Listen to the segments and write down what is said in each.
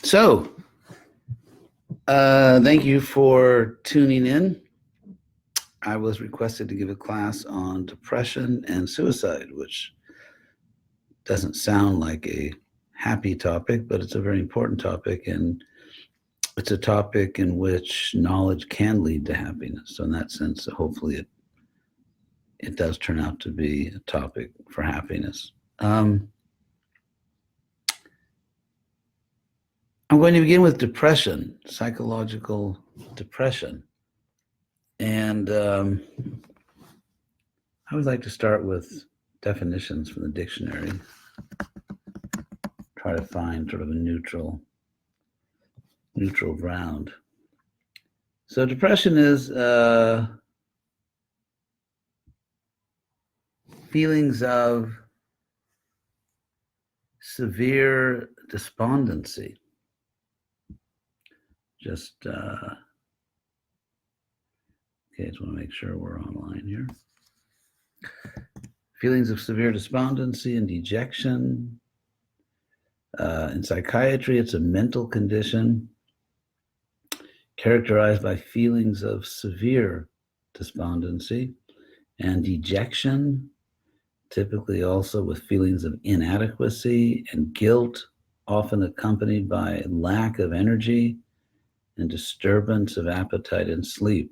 So, thank you for tuning in. I was requested to give a class on depression and suicide, which doesn't sound like a happy topic, but it's a very important topic, and it's a topic in which knowledge can lead to happiness. So in that sense, hopefully it does turn out to be a topic for happiness. I'm going to begin with depression, psychological depression. And I would like to start with definitions from the dictionary. Try to find sort of a neutral ground. So depression is feelings of severe despondency. Just okay, just want to make sure we're online here. Feelings of severe despondency and dejection. In psychiatry, it's a mental condition characterized by feelings of severe despondency and dejection, typically also with feelings of inadequacy and guilt, often accompanied by lack of energy and disturbance of appetite and sleep.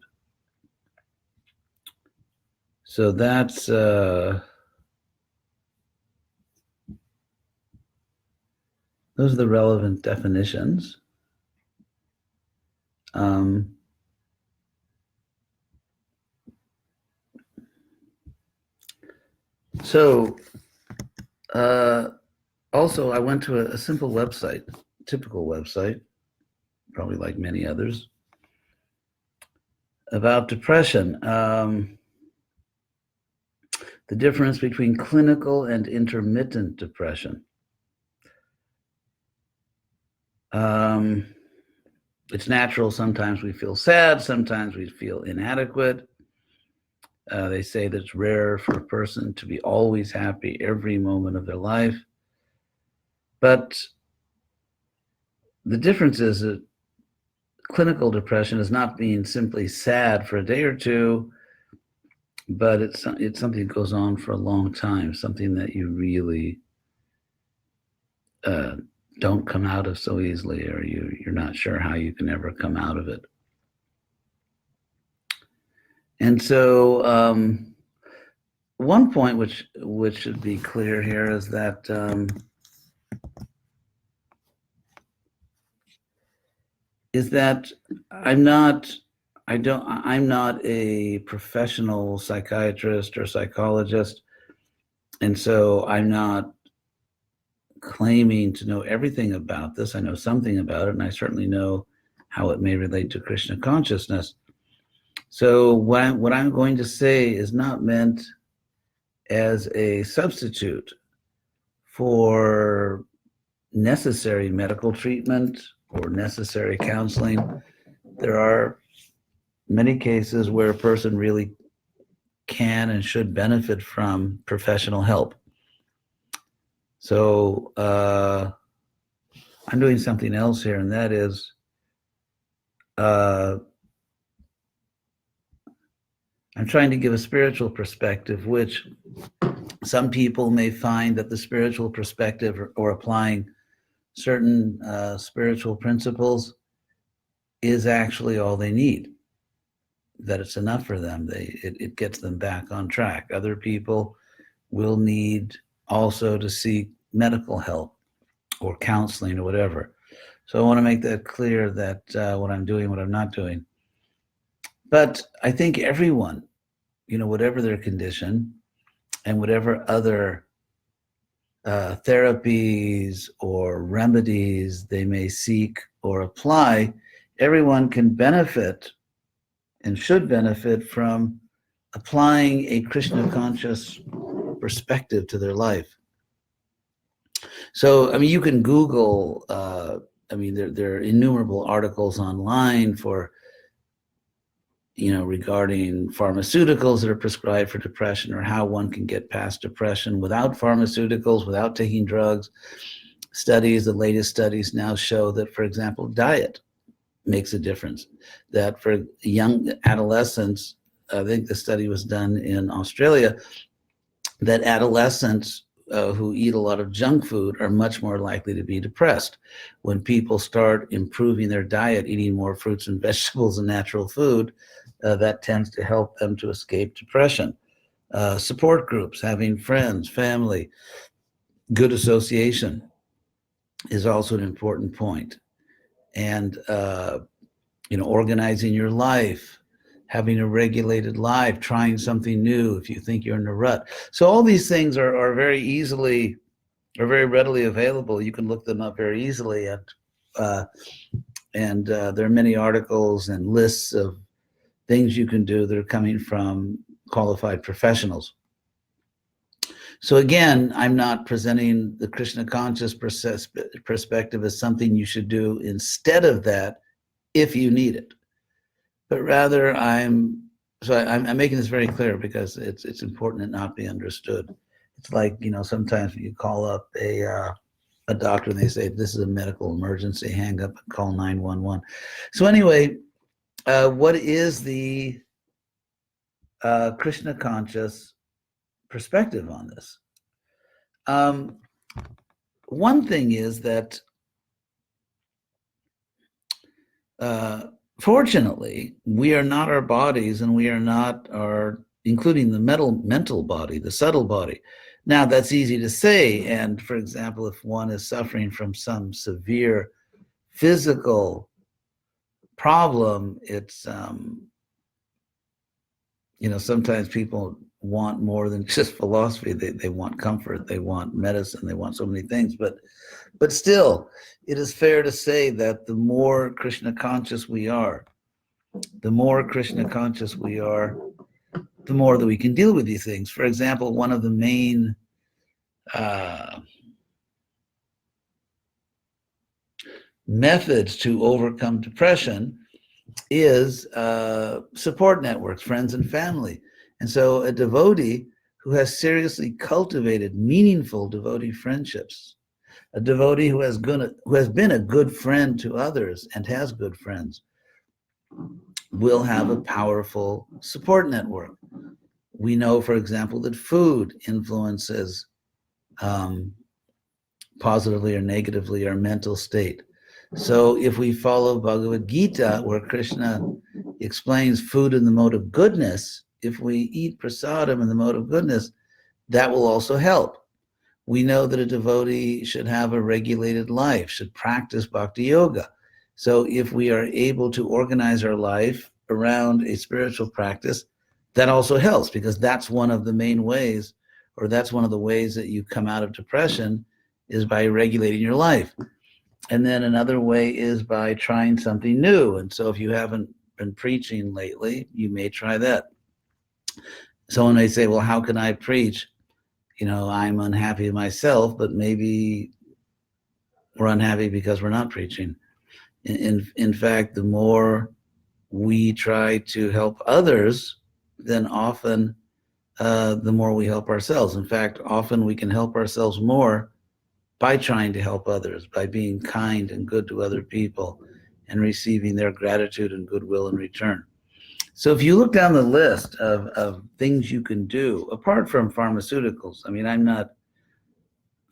So that's those are the relevant definitions. Also, I went to a simple website, typical website, probably like many others, about depression. The difference between clinical and intermittent depression. It's natural. Sometimes we feel sad. Sometimes we feel inadequate. They say that it's rare for a person to be always happy every moment of their life. But the difference is that clinical depression is not being simply sad for a day or two, but it's something that goes on for a long time, something that you really don't come out of so easily, or you're not sure how you can ever come out of it. And so one point which should be clear here is that I'm not a professional psychiatrist or psychologist, and so I'm not claiming to know everything about this. I know something about it, and I certainly know how it may relate to Krishna consciousness. So what I'm going to say is not meant as a substitute for necessary medical treatment or necessary counseling. There are many cases where a person really can and should benefit from professional help. So I'm doing something else here, and that is I'm trying to give a spiritual perspective, which some people may find that the spiritual perspective or applying certain spiritual principles is actually all they need, that it's enough for them. It gets them back on track. Other people will need also to seek medical help or counseling or whatever. So I want to make that clear, that what I'm doing, what I'm not doing. But I think everyone, whatever their condition and whatever other therapies or remedies they may seek or apply, everyone can benefit and should benefit from applying a Krishna conscious perspective to their life. So, you can Google, there are innumerable articles online for, regarding pharmaceuticals that are prescribed for depression, or how one can get past depression without pharmaceuticals, without taking drugs. studies, the latest studies now show that, for example, diet makes a difference. That for young adolescents, I think the study was done in Australia, that adolescents who eat a lot of junk food are much more likely to be depressed. When people start improving their diet, eating more fruits and vegetables and natural food, that tends to help them to escape depression. Support groups, having friends, family, good association is also an important point. And organizing your life, having a regulated life, trying something new if you think you're in a rut. So all these things are very readily available. You can look them up very easily and there are many articles and lists of things you can do that are coming from qualified professionals. So again, I'm not presenting the Krishna conscious perspective as something you should do instead of that if you need it. But rather, I'm making this very clear because it's important to not be understood. It's like, sometimes you call up a doctor and they say, this is a medical emergency, hang up and call 911. So anyway, what is the Krishna conscious perspective on this? One thing is that fortunately, we are not our bodies, and we are not including the mental body, the subtle body. Now, that's easy to say. And for example, if one is suffering from some severe physical problem, it's, sometimes people want more than just philosophy. They want comfort, they want medicine, they want so many things. But still, it is fair to say that the more Krishna conscious we are, the more that we can deal with these things. For example, one of the main methods to overcome depression is support networks, friends and family. And so a devotee who has seriously cultivated meaningful devotee friendships, a devotee who has been a good friend to others and has good friends, will have a powerful support network. We know, for example, that food influences positively or negatively our mental state. So if we follow Bhagavad Gita, where Krishna explains food in the mode of goodness, if we eat prasadam in the mode of goodness, that will also help. We know that a devotee should have a regulated life, should practice bhakti yoga. So if we are able to organize our life around a spiritual practice, that also helps, because that's one of the main ways, or that's one of the ways that you come out of depression, is by regulating your life. And then another way is by trying something new. And so if you haven't been preaching lately, you may try that. Someone may say, well, how can I preach? I'm unhappy myself, but maybe we're unhappy because we're not preaching. In fact, the more we try to help others, then often the more we help ourselves. In fact, often we can help ourselves more by trying to help others, by being kind and good to other people and receiving their gratitude and goodwill in return. So if you look down the list of things you can do, apart from pharmaceuticals,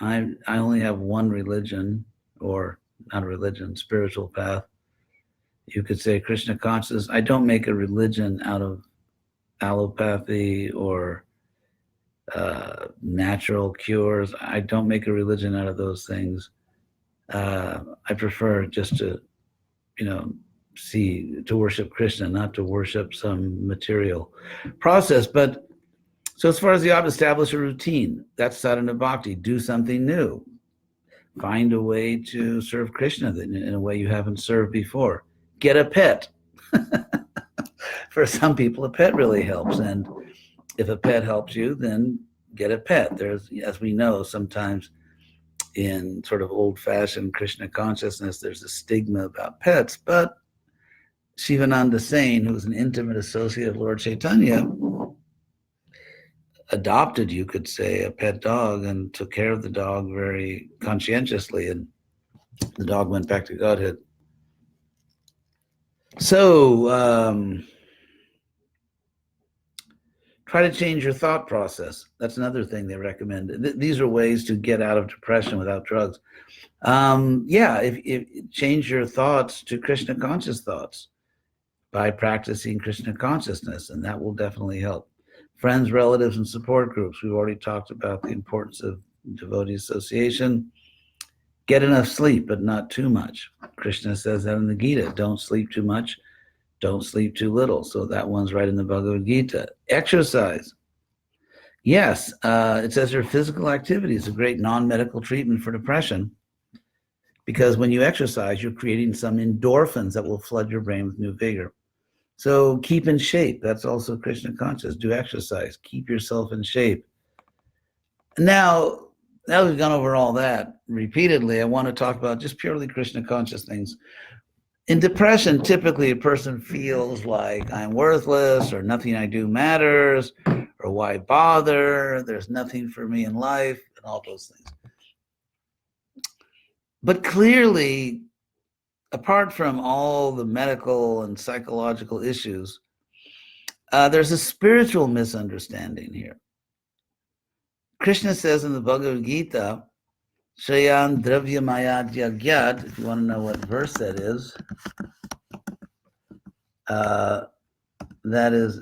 I only have one religion, or not a religion, spiritual path. You could say Krishna consciousness. I don't make a religion out of allopathy or natural cures. I don't make a religion out of those things. I prefer just to, to worship Krishna, not to worship some material process. But so as far as you ought to establish a routine, that's sadhana bhakti. Do something new. Find a way to serve Krishna in a way you haven't served before. Get a pet. For some people, a pet really helps. And if a pet helps you, then get a pet. There's, as we know, sometimes in sort of old-fashioned Krishna consciousness, there's a stigma about pets. But Shivananda Sain, who was an intimate associate of Lord Chaitanya, adopted, you could say, a pet dog and took care of the dog very conscientiously, and the dog went back to Godhead. So try to change your thought process. That's another thing they recommend. These are ways to get out of depression without drugs. If change your thoughts to Krishna conscious thoughts by practicing Krishna consciousness, and that will definitely help. Friends, relatives, and support groups. We've already talked about the importance of devotee association. Get enough sleep, but not too much. Krishna says that in the Gita. Don't sleep too much. Don't sleep too little. So that one's right in the Bhagavad Gita. Exercise. Yes, it says here physical activity is a great non-medical treatment for depression, because when you exercise, you're creating some endorphins that will flood your brain with new vigor. So keep in shape. That's also Krishna conscious. Do exercise. Keep yourself in shape. Now we've gone over all that repeatedly, I want to talk about just purely Krishna conscious things. In depression, typically a person feels like I'm worthless, or nothing I do matters, or why bother? There's nothing for me in life, and all those things. But clearly, apart from all the medical and psychological issues, there's a spiritual misunderstanding here. Krishna says in the Bhagavad Gita, Shayan Dravya Maya Jagyat, if you want to know what verse that is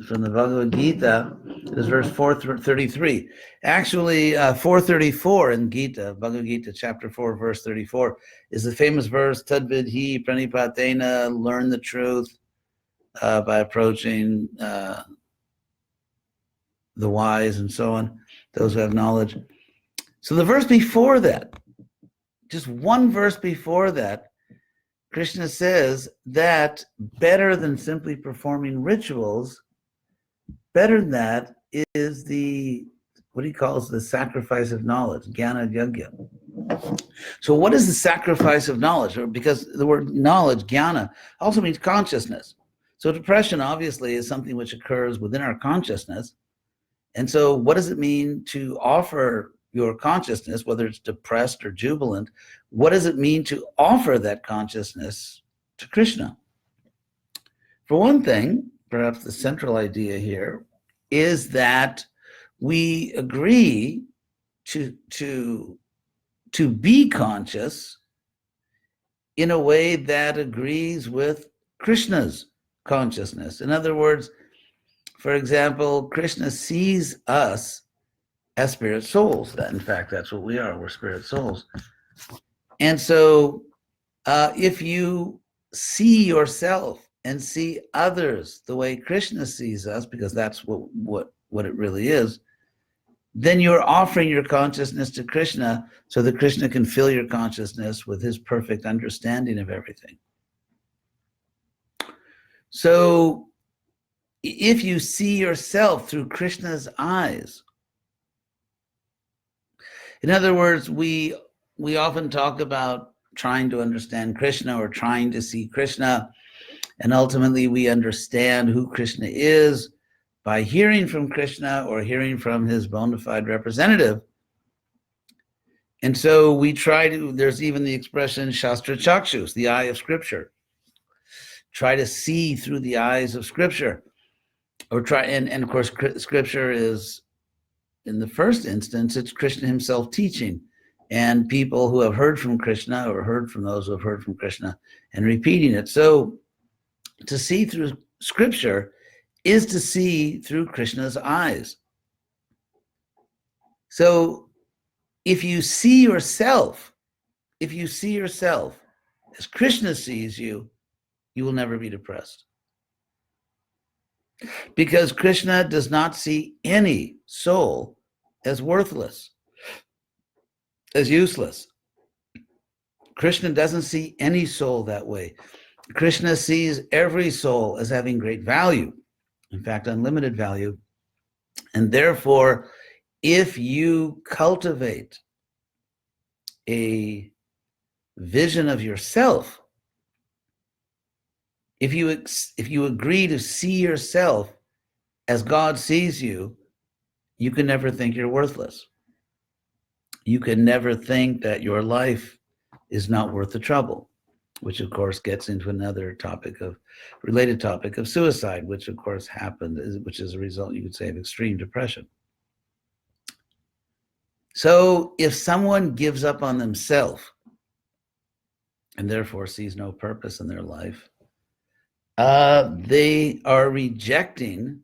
from the Bhagavad Gita. It is verse 433. Actually, 434 in Gita, Bhagavad Gita, chapter 4, verse 34, is the famous verse, Tadvidhi Pranipatena, learn the truth by approaching the wise and so on, those who have knowledge. So the verse before that, just one verse before that, Krishna says that better than simply performing rituals, better than that is what he calls the sacrifice of knowledge, jnana yajna. So what is the sacrifice of knowledge? Because the word knowledge, jnana, also means consciousness. So depression obviously is something which occurs within our consciousness. And so what does it mean to offer your consciousness, whether it's depressed or jubilant? What does it mean to offer that consciousness to Krishna? For one thing, perhaps the central idea here is that we agree to be conscious in a way that agrees with Krishna's consciousness. In other words, for example, Krishna sees us as spirit souls. That, in fact, that's what we are. We're spirit souls. And so if you see yourself and see others the way Krishna sees us, because that's what it really is, then you're offering your consciousness to Krishna so that Krishna can fill your consciousness with his perfect understanding of everything. So if you see yourself through Krishna's eyes, in other words, we often talk about trying to understand Krishna or trying to see Krishna, and ultimately we understand who Krishna is by hearing from Krishna or hearing from his bona fide representative. And so we try to, there's even the expression Shastra Chakshus, the eye of Scripture. Try to see through the eyes of Scripture. Or try, and of course, Scripture is, in the first instance, it's Krishna himself teaching, and people who have heard from Krishna or heard from those who have heard from Krishna and repeating it. So to see through Scripture is to see through Krishna's eyes. So if you see yourself as Krishna sees you, you will never be depressed. Because Krishna does not see any soul as worthless, as useless. Krishna doesn't see any soul that way. Krishna sees every soul as having great value, in fact, unlimited value. And therefore, if you cultivate a vision of yourself, if you agree to see yourself as God sees you, you can never think you're worthless. You can never think that your life is not worth the trouble, which of course gets into another related topic of suicide, which of course happened, which is a result, you could say, of extreme depression. So if someone gives up on themselves and therefore sees no purpose in their life, they are rejecting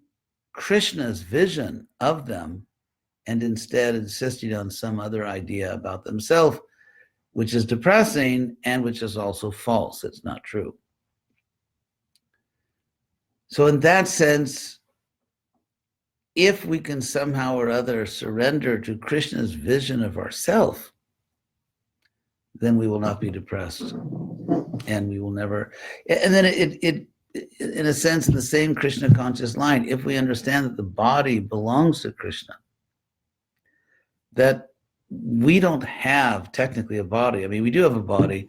Krishna's vision of them and instead insisting on some other idea about themselves, which is depressing and which is also false. It's not true. So in that sense, if we can somehow or other surrender to Krishna's vision of ourself, then we will not be depressed, and we will never. And then it in a sense, in the same Krishna conscious line, if we understand that the body belongs to Krishna, that we don't have technically a body. I mean, we do have a body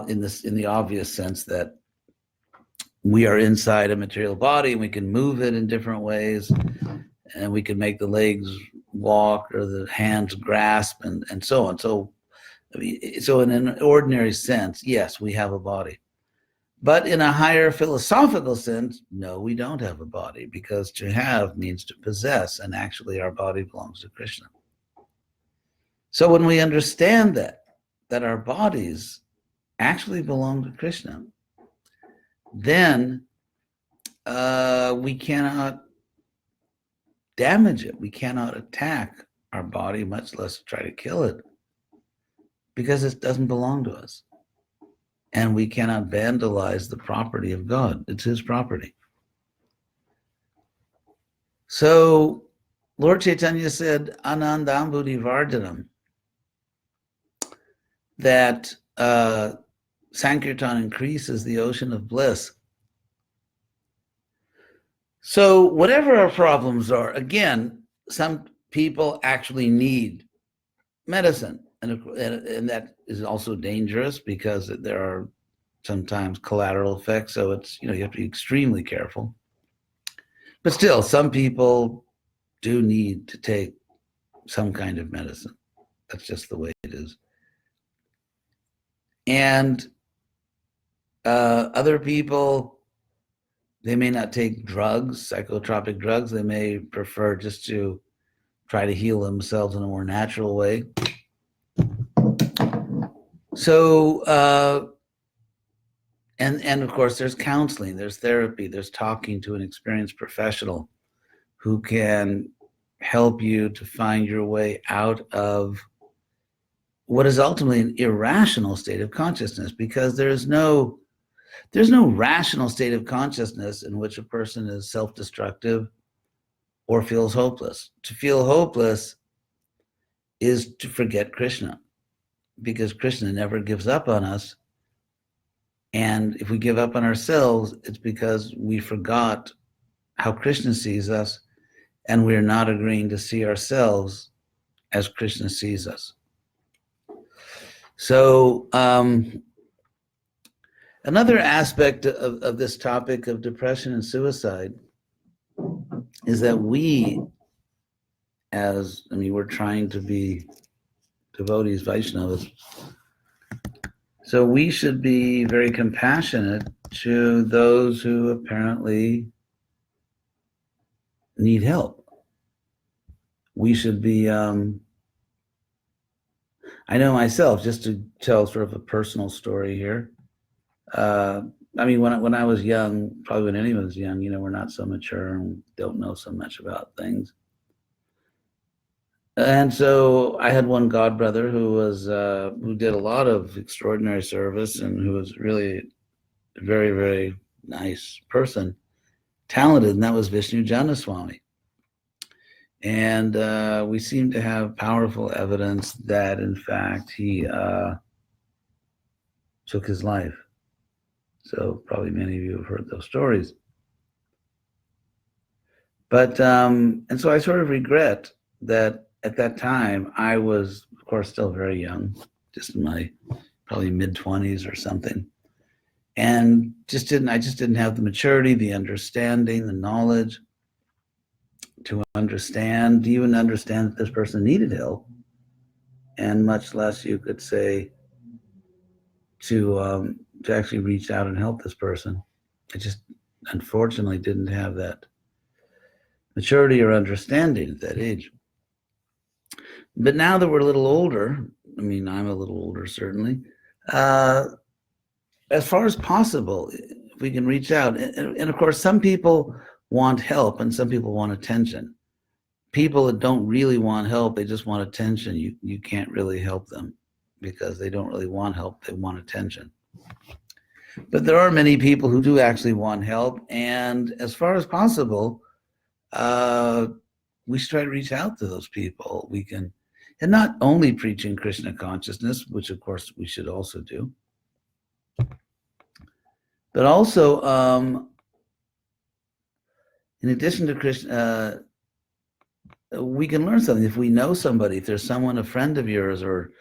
in the obvious sense that we are inside a material body and we can move it in different ways, and we can make the legs walk or the hands grasp and so on. So, I mean, so in an ordinary sense, yes, we have a body. But in a higher philosophical sense, no, we don't have a body, because to have means to possess, and actually our body belongs to Krishna. So when we understand that our bodies actually belong to Krishna, then we cannot damage it. We cannot attack our body, much less try to kill it, because it doesn't belong to us. And we cannot vandalize the property of God. It's his property. So Lord Chaitanya said, Anandambudhi Vardhanam, that Sankirtan increases the ocean of bliss. So whatever our problems are, again, some people actually need medicine, and that is also dangerous because there are sometimes collateral effects. So it's, you have to be extremely careful. But still, some people do need to take some kind of medicine. That's just the way it is. And other people, they may not take drugs, psychotropic drugs. They may prefer just to try to heal themselves in a more natural way. So, and of course, there's counseling, there's therapy, there's talking to an experienced professional who can help you to find your way out of what is ultimately an irrational state of consciousness, because there's no rational state of consciousness in which a person is self-destructive or feels hopeless. To feel hopeless is to forget Krishna, because Krishna never gives up on us. And if we give up on ourselves, it's because we forgot how Krishna sees us, and we're not agreeing to see ourselves as Krishna sees us. So another aspect of this topic of depression and suicide is that we're trying to be devotees, Vaishnavas. So we should be very compassionate to those who apparently need help. We should be, I know myself, just to tell sort of a personal story here. When I was young, probably when anyone was young, we're not so mature and don't know so much about things. And so I had one godbrother who did a lot of extraordinary service and who was really a very, very nice person, talented, and that was H.D.Goswami. And we seem to have powerful evidence that, in fact, he took his life. So probably many of you have heard those stories. But, and so I sort of regret that at that time, I was, of course, still very young, just in my probably mid-20s or something. And I just didn't have the maturity, the understanding, the knowledge to understand, even understand that this person needed help, and much less you could say to actually reach out and help this person. I just unfortunately didn't have that maturity or understanding at that age. But now that we're a little older, I mean, I'm a little older certainly, as far as possible, if we can reach out. And of course, some people want help and some people want attention. People that don't really want help, they just want attention. You can't really help them because they don't really want help, they want attention. But there are many people who do actually want help, and as far as possible, we should try to reach out to those people. We can, and not only preaching Krishna consciousness, which of course we should also do, but also, in addition to Krishna, we can learn something. If we know somebody, if there's someone, a friend of yours, or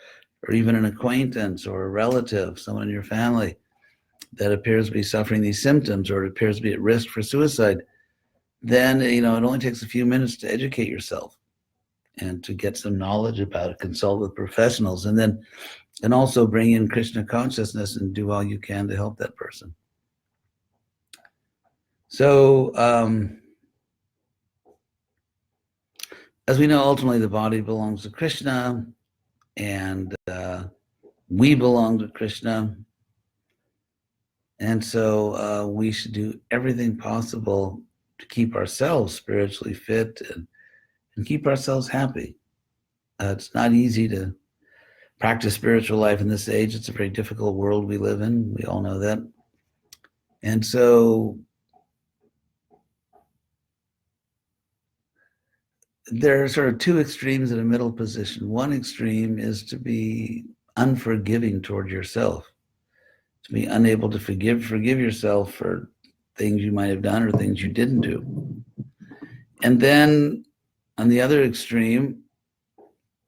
even an acquaintance or a relative, someone in your family that appears to be suffering these symptoms or appears to be at risk for suicide, then it only takes a few minutes to educate yourself and to get some knowledge about it, consult with professionals, and also bring in Krishna consciousness and do all you can to help that person. So, as we know, ultimately the body belongs to Krishna, and we belong to Krishna. And so we should do everything possible to keep ourselves spiritually fit and keep ourselves happy. It's not easy to practice spiritual life in this age. It's a very difficult world we live in. We all know that. And so there are sort of two extremes in a middle position. One extreme is to be unforgiving toward yourself, to be unable to forgive yourself for things you might have done or things you didn't do. And then on the other extreme,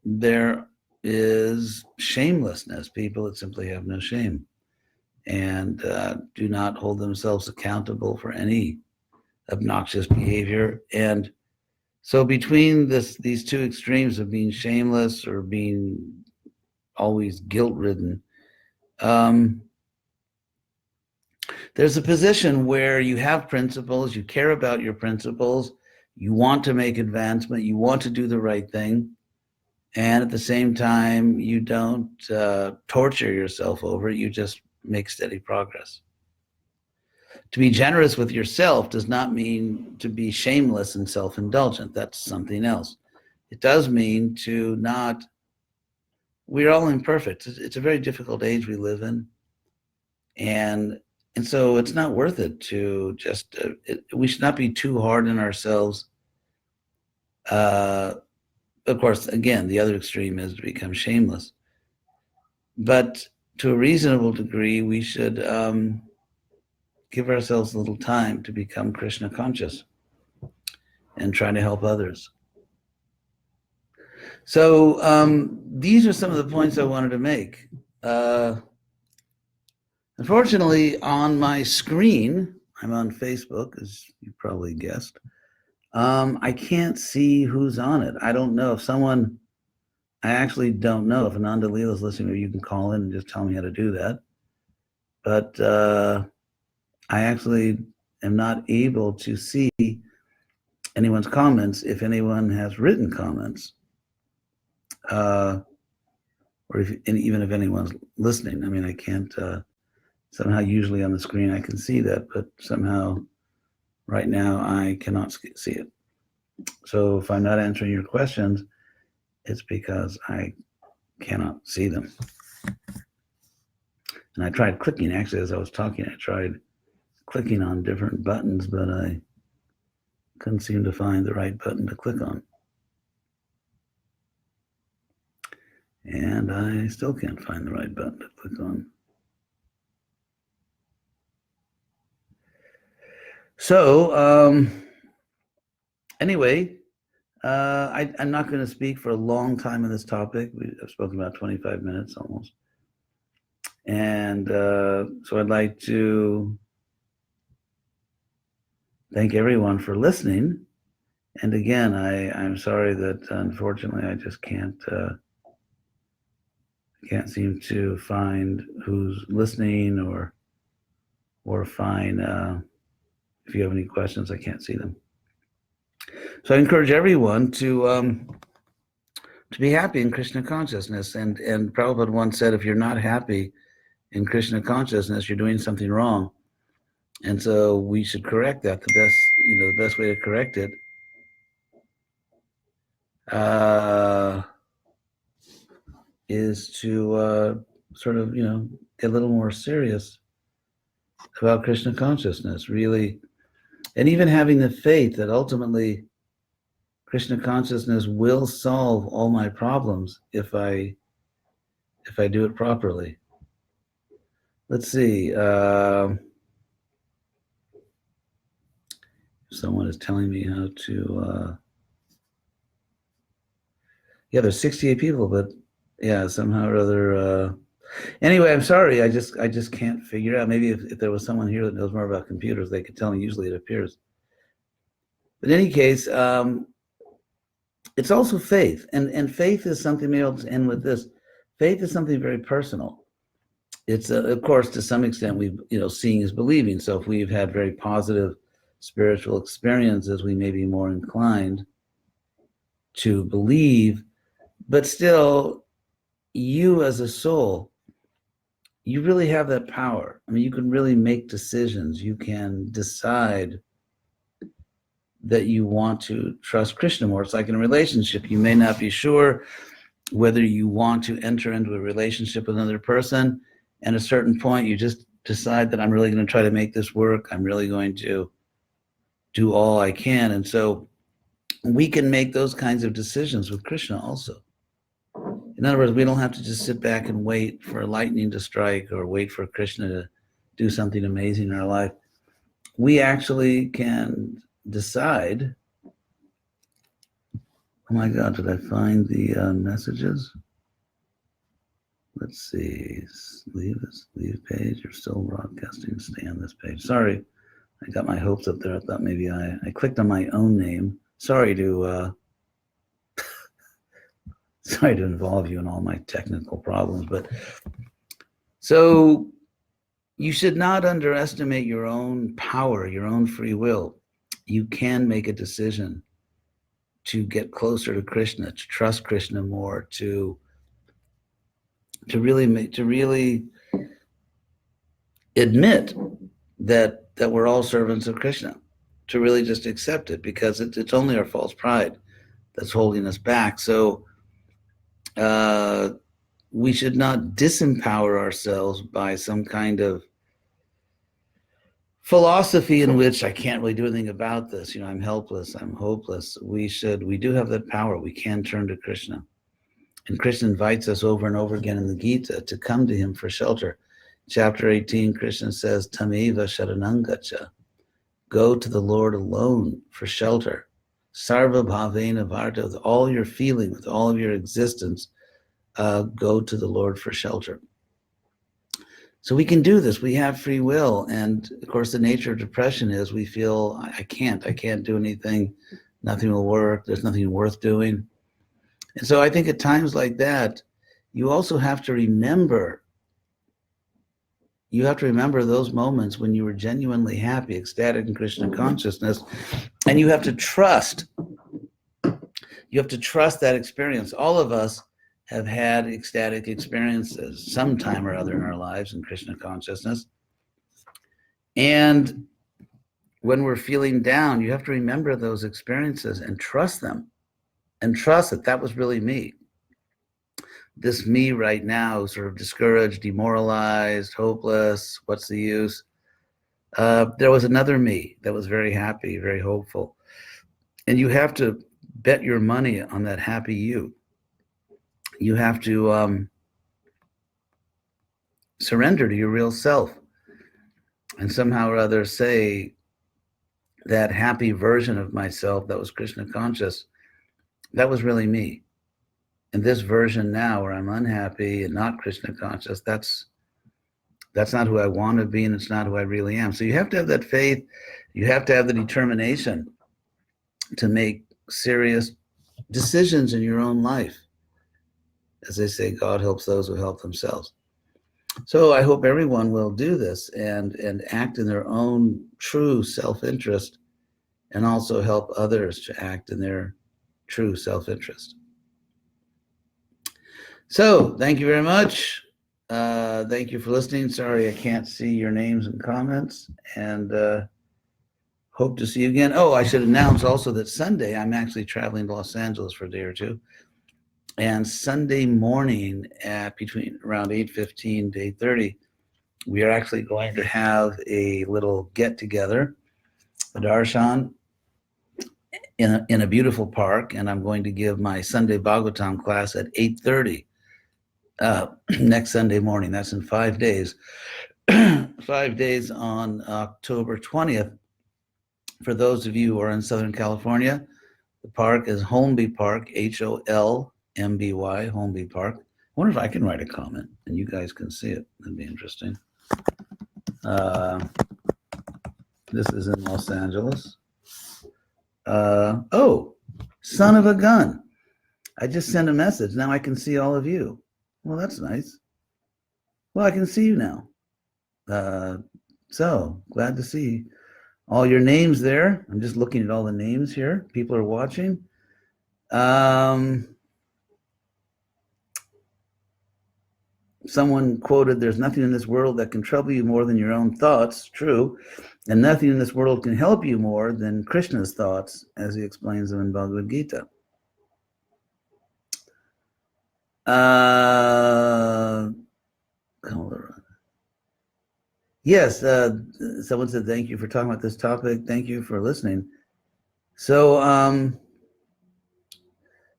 there is shamelessness, people that simply have no shame and do not hold themselves accountable for any obnoxious behavior. And so between these two extremes of being shameless or being always guilt-ridden, there's a position where you have principles, you care about your principles, you want to make advancement, you want to do the right thing, and at the same time, you don't torture yourself over it, you just make steady progress. To be generous with yourself does not mean to be shameless and self-indulgent. That's something else. It does mean to not, we're all imperfect. It's a very difficult age we live in. And so it's not worth it to just, we should not be too hard on ourselves. Of course, again, the other extreme is to become shameless. But to a reasonable degree, we should give ourselves a little time to become Krishna conscious and try to help others. So these are some of the points I wanted to make. Unfortunately, on my screen, I'm on Facebook, as you probably guessed, I can't see who's on it. I don't know if someone, I actually don't know if Ananda Leela is listening, or you can call in and just tell me how to do that. But I actually am not able to see anyone's comments if anyone has written comments, or even if anyone's listening. I mean, I can't, somehow usually on the screen I can see that, but somehow right now I cannot see it. So if I'm not answering your questions, it's because I cannot see them. And I tried clicking, actually, as I was talking, I tried clicking on different buttons, but I couldn't seem to find the right button to click on. And I still can't find the right button to click on. So anyway, I'm not going to speak for a long time on this topic. I've spoken about 25 minutes almost. And so I'd like to thank everyone for listening. And again, I'm sorry that unfortunately I just can't seem to find who's listening or find if you have any questions, I can't see them. So I encourage everyone to be happy in Krishna consciousness. And Prabhupada once said, if you're not happy in Krishna consciousness, you're doing something wrong. And so we should correct that. The best way to correct it is to sort of, get a little more serious about Krishna consciousness, really, and even having the faith that ultimately Krishna consciousness will solve all my problems if I do it properly. Let's see. Someone is telling me how to. Yeah, there's 68 people, but yeah, somehow or other. Anyway, I'm sorry. I just can't figure out. Maybe if there was someone here that knows more about computers, they could tell me. Usually, it appears. But in any case, it's also faith, and faith is something. Maybe I'll just end with this. Faith is something very personal. It's of course, to some extent, seeing is believing. So if we've had very positive spiritual experiences, we may be more inclined to believe. But still, you as a soul, you really have that power. I mean, you can really make decisions. You can decide that you want to trust Krishna more. It's like in a relationship. You may not be sure whether you want to enter into a relationship with another person. And at a certain point, you just decide that I'm really going to try to make this work. I'm really going to do all I can. And so we can make those kinds of decisions with Krishna also. In other words, we don't have to just sit back and wait for lightning to strike or wait for Krishna to do something amazing in our life. We actually can decide. Oh my God, did I find the messages? Let's see. Leave page. You're still broadcasting. Stay on this page. Sorry, I got my hopes up there. I thought maybe I clicked on my own name. Sorry to involve you in all my technical problems, but so you should not underestimate your own power, your own free will. You can make a decision to get closer to Krishna, to trust Krishna more, to really admit that we're all servants of Krishna, to really just accept it, because it's only our false pride that's holding us back. So we should not disempower ourselves by some kind of philosophy in which I can't really do anything about this. I'm helpless, I'm hopeless. We do have that power. We can turn to Krishna. And Krishna invites us over and over again in the Gita to come to him for shelter. Chapter 18, Krishna says, Tameva sharanam gacha. Go to the Lord alone for shelter. Sarva bhavena varta, with all your feeling, with all of your existence, go to the Lord for shelter. So we can do this. We have free will. And of course, the nature of depression is we feel, I can't do anything. Nothing will work. There's nothing worth doing. And so I think at times like that, you also have to remember those moments when you were genuinely happy, ecstatic in Krishna consciousness, and you have to trust that experience. All of us have had ecstatic experiences sometime or other in our lives in Krishna consciousness. And when we're feeling down, you have to remember those experiences and trust them, and trust that was really me. This me right now, sort of discouraged, demoralized, hopeless, what's the use? There was another me that was very happy, very hopeful. And you have to bet your money on that happy you. You have to surrender to your real self and somehow or other say that happy version of myself that was Krishna conscious, that was really me. And this version now where I'm unhappy and not Krishna conscious, that's not who I want to be, and it's not who I really am. So you have to have that faith. You have to have the determination to make serious decisions in your own life. As they say, God helps those who help themselves. So I hope everyone will do this and act in their own true self-interest, and also help others to act in their true self-interest. So thank you very much. Thank you for listening. Sorry I can't see your names and comments, and hope to see you again. Oh, I should announce also that Sunday I'm actually traveling to Los Angeles for a day or two. And Sunday morning at between around 8:15 to 8:30, we are actually going to have a little get-together, a darshan, in a beautiful park, and I'm going to give my Sunday Bhagavatam class at 8:30 next Sunday morning. That's in 5 days. 5 days on October 20th. For those of you who are in Southern California, the park is Holmby Park, Holmby, Holmby Park. I wonder if I can write a comment and you guys can see it. That'd be interesting. This is in Los Angeles. Oh, son of a gun. I just sent a message. Now I can see all of you. Well, that's nice. Well, I can see you now. So glad to see all your names there. I'm just looking at all the names here. People are watching. Someone quoted, "There's nothing in this world that can trouble you more than your own thoughts." True. And nothing in this world can help you more than Krishna's thoughts, as he explains them in Bhagavad Gita. Yes, someone said, thank you for talking about this topic. Thank you for listening. So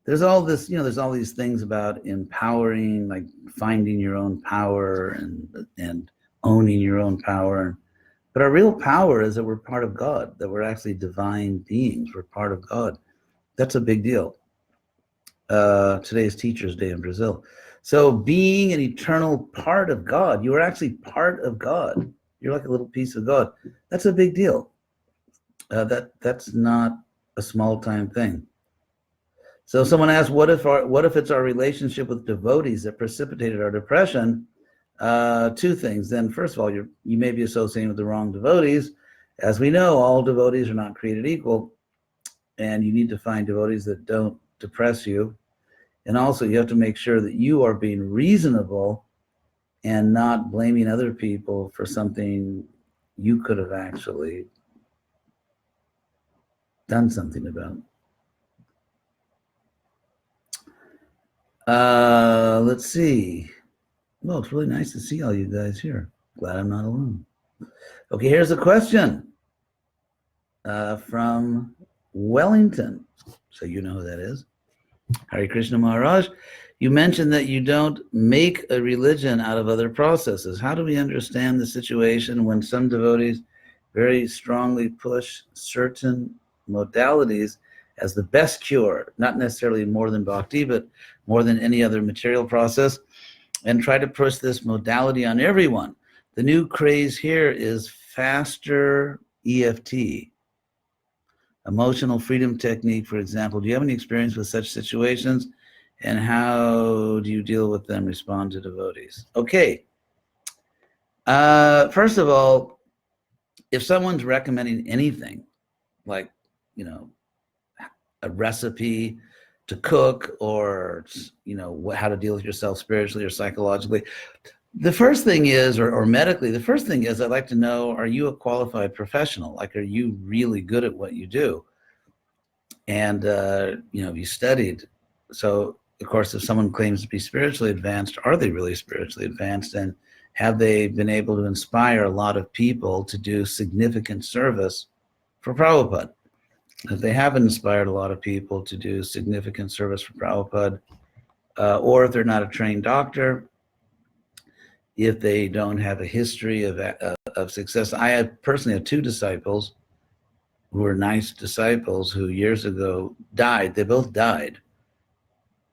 there's all this, there's all these things about empowering, like finding your own power and owning your own power. But our real power is that we're part of God, that we're actually divine beings. We're part of God. That's a big deal. Today is Teachers' Day in Brazil. So being an eternal part of God, you are actually part of God. You're like a little piece of God. That's a big deal. That's not a small time thing. So someone asked, what if it's our relationship with devotees that precipitated our depression? Two things. Then first of all, you may be associating with the wrong devotees. As we know, all devotees are not created equal, and you need to find devotees that don't depress you. And also you have to make sure that you are being reasonable and not blaming other people for something you could have actually done something about. Let's see. Well, it's really nice to see all you guys here. Glad I'm not alone. Okay, here's a question from Wellington. So you know who that is. Hare Krishna Maharaj, you mentioned that you don't make a religion out of other processes. How do we understand the situation when some devotees very strongly push certain modalities as the best cure, not necessarily more than bhakti, but more than any other material process, and try to push this modality on everyone? The new craze here is faster EFT. Emotional freedom technique, for example. Do you have any experience with such situations? And how do you deal with them, respond to devotees? Okay. First of all, if someone's recommending anything, like, a recipe to cook, or, how to deal with yourself spiritually or psychologically, the first thing is, or medically, the first thing is, I'd like to know, are you a qualified professional? Like, are you really good at what you do? And, you studied. So, of course, if someone claims to be spiritually advanced, are they really spiritually advanced? And have they been able to inspire a lot of people to do significant service for Prabhupada? If they haven't inspired a lot of people to do significant service for Prabhupada, or if they're not a trained doctor, if they don't have a history of success. I personally have two disciples who were nice disciples who years ago died. They both died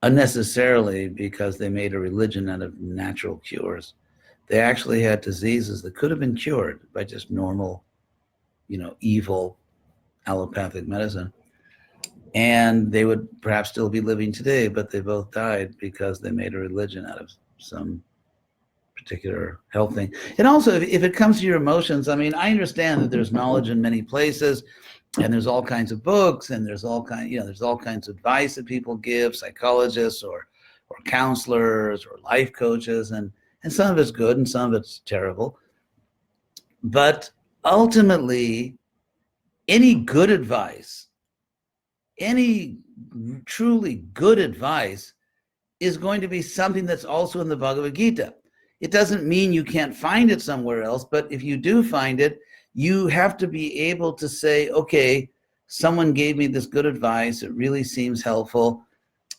unnecessarily because they made a religion out of natural cures. They actually had diseases that could have been cured by just normal, evil allopathic medicine. And they would perhaps still be living today, but they both died because they made a religion out of some particular health thing. And also, if it comes to your emotions, I mean, I understand that there's knowledge in many places, and there's all kinds of books, and there's all kinds of advice that people give, psychologists or counselors or life coaches, and some of it's good and some of it's terrible. But ultimately, any good advice, any truly good advice, is going to be something that's also in the Bhagavad Gita. It doesn't mean you can't find it somewhere else, but if you do find it, you have to be able to say, okay, someone gave me this good advice. It really seems helpful.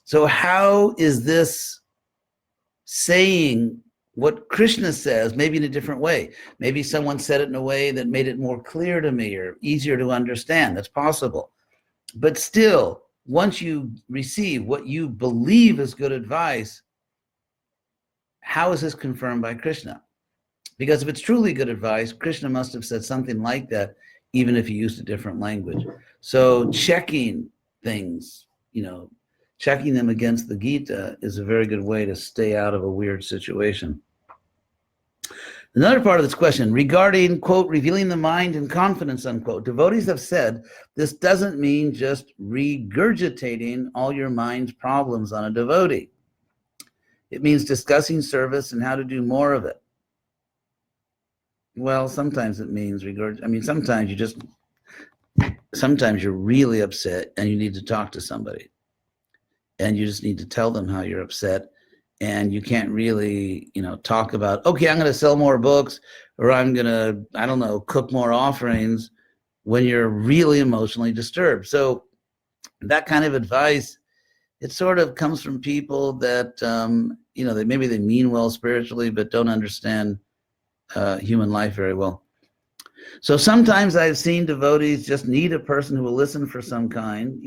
So how is this saying what Krishna says, maybe in a different way? Maybe someone said it in a way that made it more clear to me or easier to understand. That's possible. But still, once you receive what you believe is good advice, how is this confirmed by Krishna? Because if it's truly good advice, Krishna must have said something like that, even if he used a different language. So checking things, checking them against the Gita is a very good way to stay out of a weird situation. Another part of this question, regarding, quote, revealing the mind and confidence, unquote, devotees have said this doesn't mean just regurgitating all your mind's problems on a devotee. It means discussing service and how to do more of it. Well, sometimes it means sometimes you're really upset and you need to talk to somebody. And you just need to tell them how you're upset. And you can't really, talk about, okay, I'm going to sell more books, or I'm going to, I don't know, cook more offerings, when you're really emotionally disturbed. So that kind of advice, it sort of comes from people that, that maybe they mean well spiritually, but don't understand human life very well. So sometimes I've seen devotees just need a person who will listen for some time,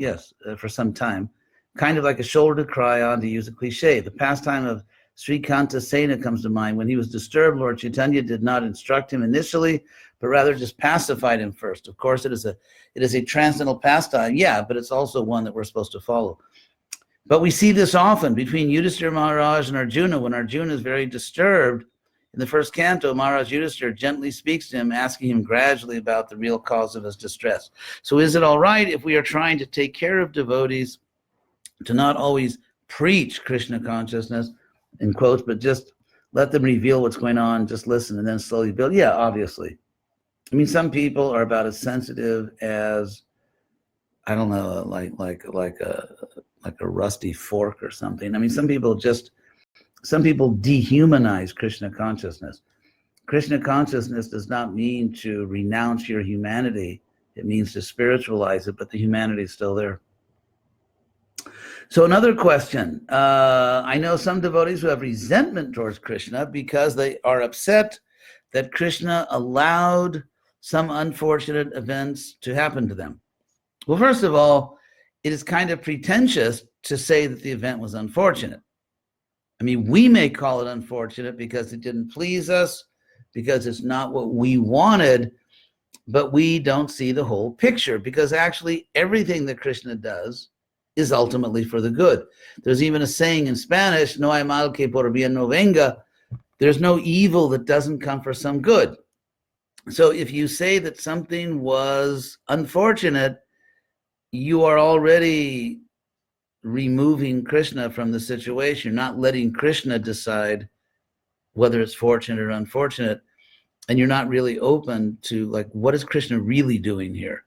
kind of like a shoulder to cry on, to use a cliche. The pastime of Srikanta Sena comes to mind. When he was disturbed, Lord Chaitanya did not instruct him initially, but rather just pacified him first. Of course, it is a transcendental pastime, but it's also one that we're supposed to follow. But we see this often between Yudhishthira Maharaj and Arjuna. When Arjuna is very disturbed, in the first canto, Maharaj Yudhishthira gently speaks to him, asking him gradually about the real cause of his distress. So is it all right if we are trying to take care of devotees to not always preach Krishna consciousness, in quotes, but just let them reveal what's going on, just listen and then slowly build? Yeah, obviously. I mean, some people are about as sensitive as, I don't know, like a rusty fork or something. I mean, some people dehumanize Krishna consciousness. Krishna consciousness does not mean to renounce your humanity. It means to spiritualize it, but the humanity is still there. So another question. I know some devotees who have resentment towards Krishna because they are upset that Krishna allowed some unfortunate events to happen to them. Well, first of all, it is kind of pretentious to say that the event was unfortunate. I mean, we may call it unfortunate because it didn't please us, because it's not what we wanted, but we don't see the whole picture, because actually everything that Krishna does is ultimately for the good. There's even a saying in Spanish, no hay mal que por bien no venga. There's no evil that doesn't come for some good. So if you say that something was unfortunate, you are already removing Krishna from the situation. You're not letting Krishna decide whether it's fortunate or unfortunate. And you're not really open to, like, what is Krishna really doing here?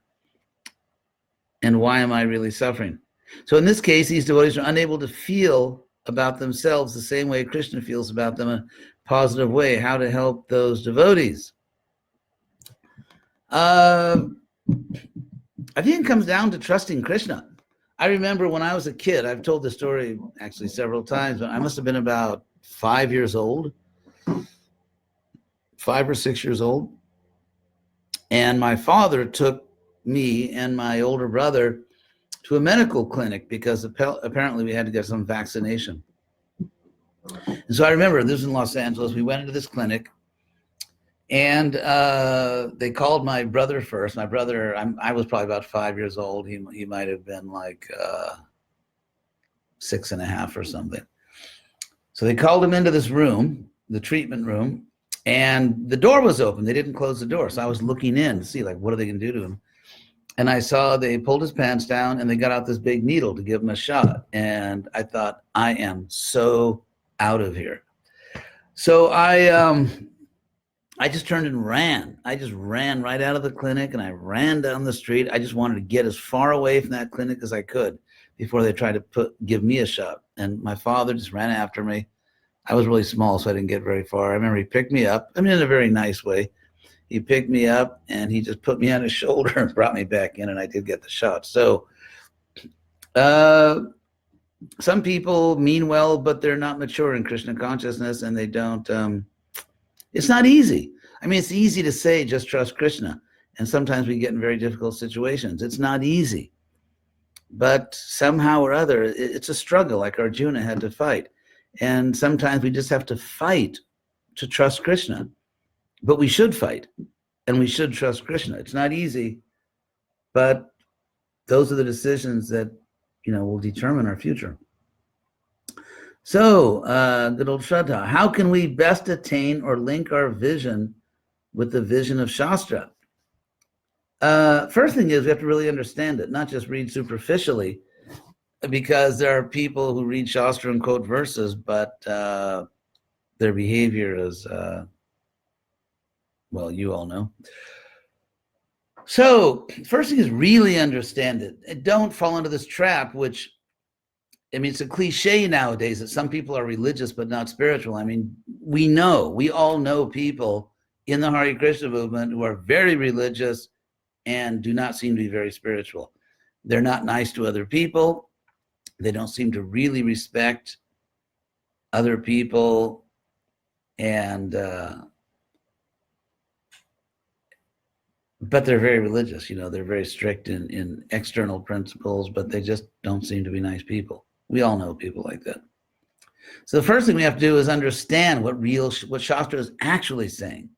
And why am I really suffering? So in this case, these devotees are unable to feel about themselves the same way Krishna feels about them in a positive way. How to help those devotees? I think it comes down to trusting Krishna. I remember when I was a kid, I've told this story actually several times, but I must have been about 5 or 6 years old. And my father took me and my older brother to a medical clinic because apparently we had to get some vaccination. And so I remember, this was in Los Angeles, we went into this clinic, And they called my brother first. My brother, I was probably about 5 years old. He might have been like 6.5 or something. So they called him into this room, the treatment room, and the door was open. They didn't close the door. So I was looking in to see, like, what are they going to do to him? And I saw they pulled his pants down and they got out this big needle to give him a shot. And I thought, I am so out of here. So I just turned and ran. I just ran right out of the clinic and I ran down the street. I just wanted to get as far away from that clinic as I could before they tried to give me a shot. And my father just ran after me. I was really small, so I didn't get very far. I remember he picked me up, I mean, in a very nice way. He picked me up and he just put me on his shoulder and brought me back in, and I did get the shot. So some people mean well, but they're not mature in Krishna consciousness, and they don't, it's not easy. I mean, it's easy to say, just trust Krishna. And sometimes we get in very difficult situations. It's not easy. But somehow or other, it's a struggle, like Arjuna had to fight. And sometimes we just have to fight to trust Krishna. But we should fight, and we should trust Krishna. It's not easy, but those are the decisions that, will determine our future. So, good old Shraddha, how can we best attain or link our vision with the vision of Shastra? First thing is we have to really understand it, not just read superficially, because there are people who read Shastra and quote verses, but their behavior is... well, you all know. So first thing is really understand it. And don't fall into this trap, which, I mean, it's a cliche nowadays that some people are religious but not spiritual. I mean, we all know people in the Hare Krishna movement who are very religious and do not seem to be very spiritual. They're not nice to other people. They don't seem to really respect other people. And but they're very religious, they're very strict in external principles, but they just don't seem to be nice people. We all know people like that. So the first thing we have to do is understand what Shastra is actually saying.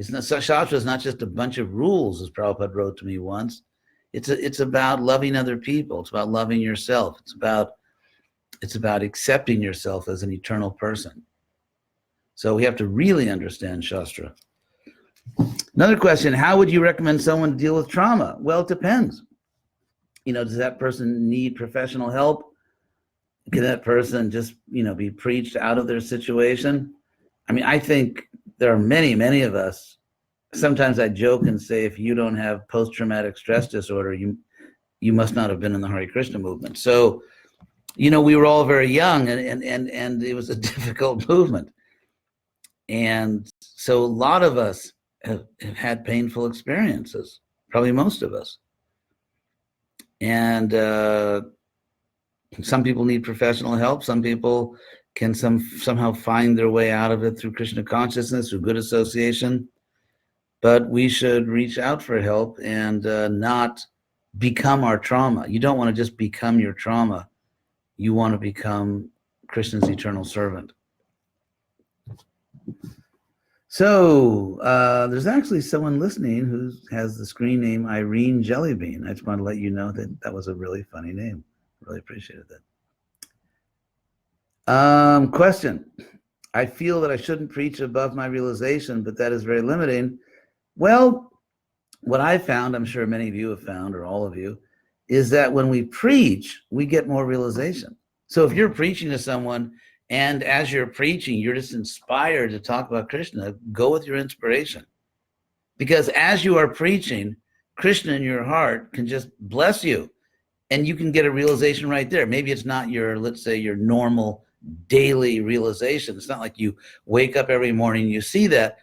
Shastra is not just a bunch of rules, as Prabhupada wrote to me once. It's about loving other people. It's about loving yourself. It's about accepting yourself as an eternal person. So we have to really understand Shastra. Another question, how would you recommend someone to deal with trauma? Well, it depends. Does that person need professional help? Can that person just, be preached out of their situation? I mean, I think there are many, many of us. Sometimes I joke and say, if you don't have post-traumatic stress disorder, you must not have been in the Hare Krishna movement. So, we were all very young and it was a difficult movement. And so a lot of us have had painful experiences, probably most of us. And some people need professional help. Some people can somehow find their way out of it through Krishna consciousness, through good association. But we should reach out for help and not become our trauma. You don't want to just become your trauma. You want to become Krishna's eternal servant. So there's actually someone listening who has the screen name Irene Jellybean. I just want to let you know that was a really funny name. Really appreciated that. Question. I feel that I shouldn't preach above my realization, but that is very limiting. Well, what I found, I'm sure many of you have found, or all of you, is that when we preach, we get more realization. So if you're preaching to someone, and as you're preaching, you're just inspired to talk about Krishna, go with your inspiration. Because as you are preaching, Krishna in your heart can just bless you. And you can get a realization right there. Maybe it's not let's say, your normal daily realization. It's not like you wake up every morning and you see that.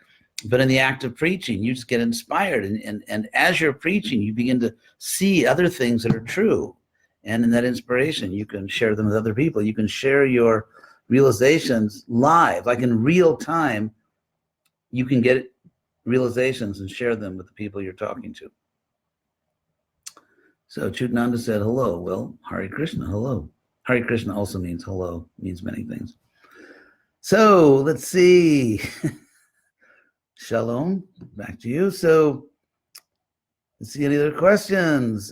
But in the act of preaching, you just get inspired. And as you're preaching, you begin to see other things that are true. And in that inspiration, you can share them with other people. You can share your realizations live, like in real time. You can get realizations and share them with the people you're talking to. So Chutananda said, hello. Well, Hare Krishna, hello. Hare Krishna also means hello, means many things. So let's see. Shalom. Back to you. So, let's see any other questions.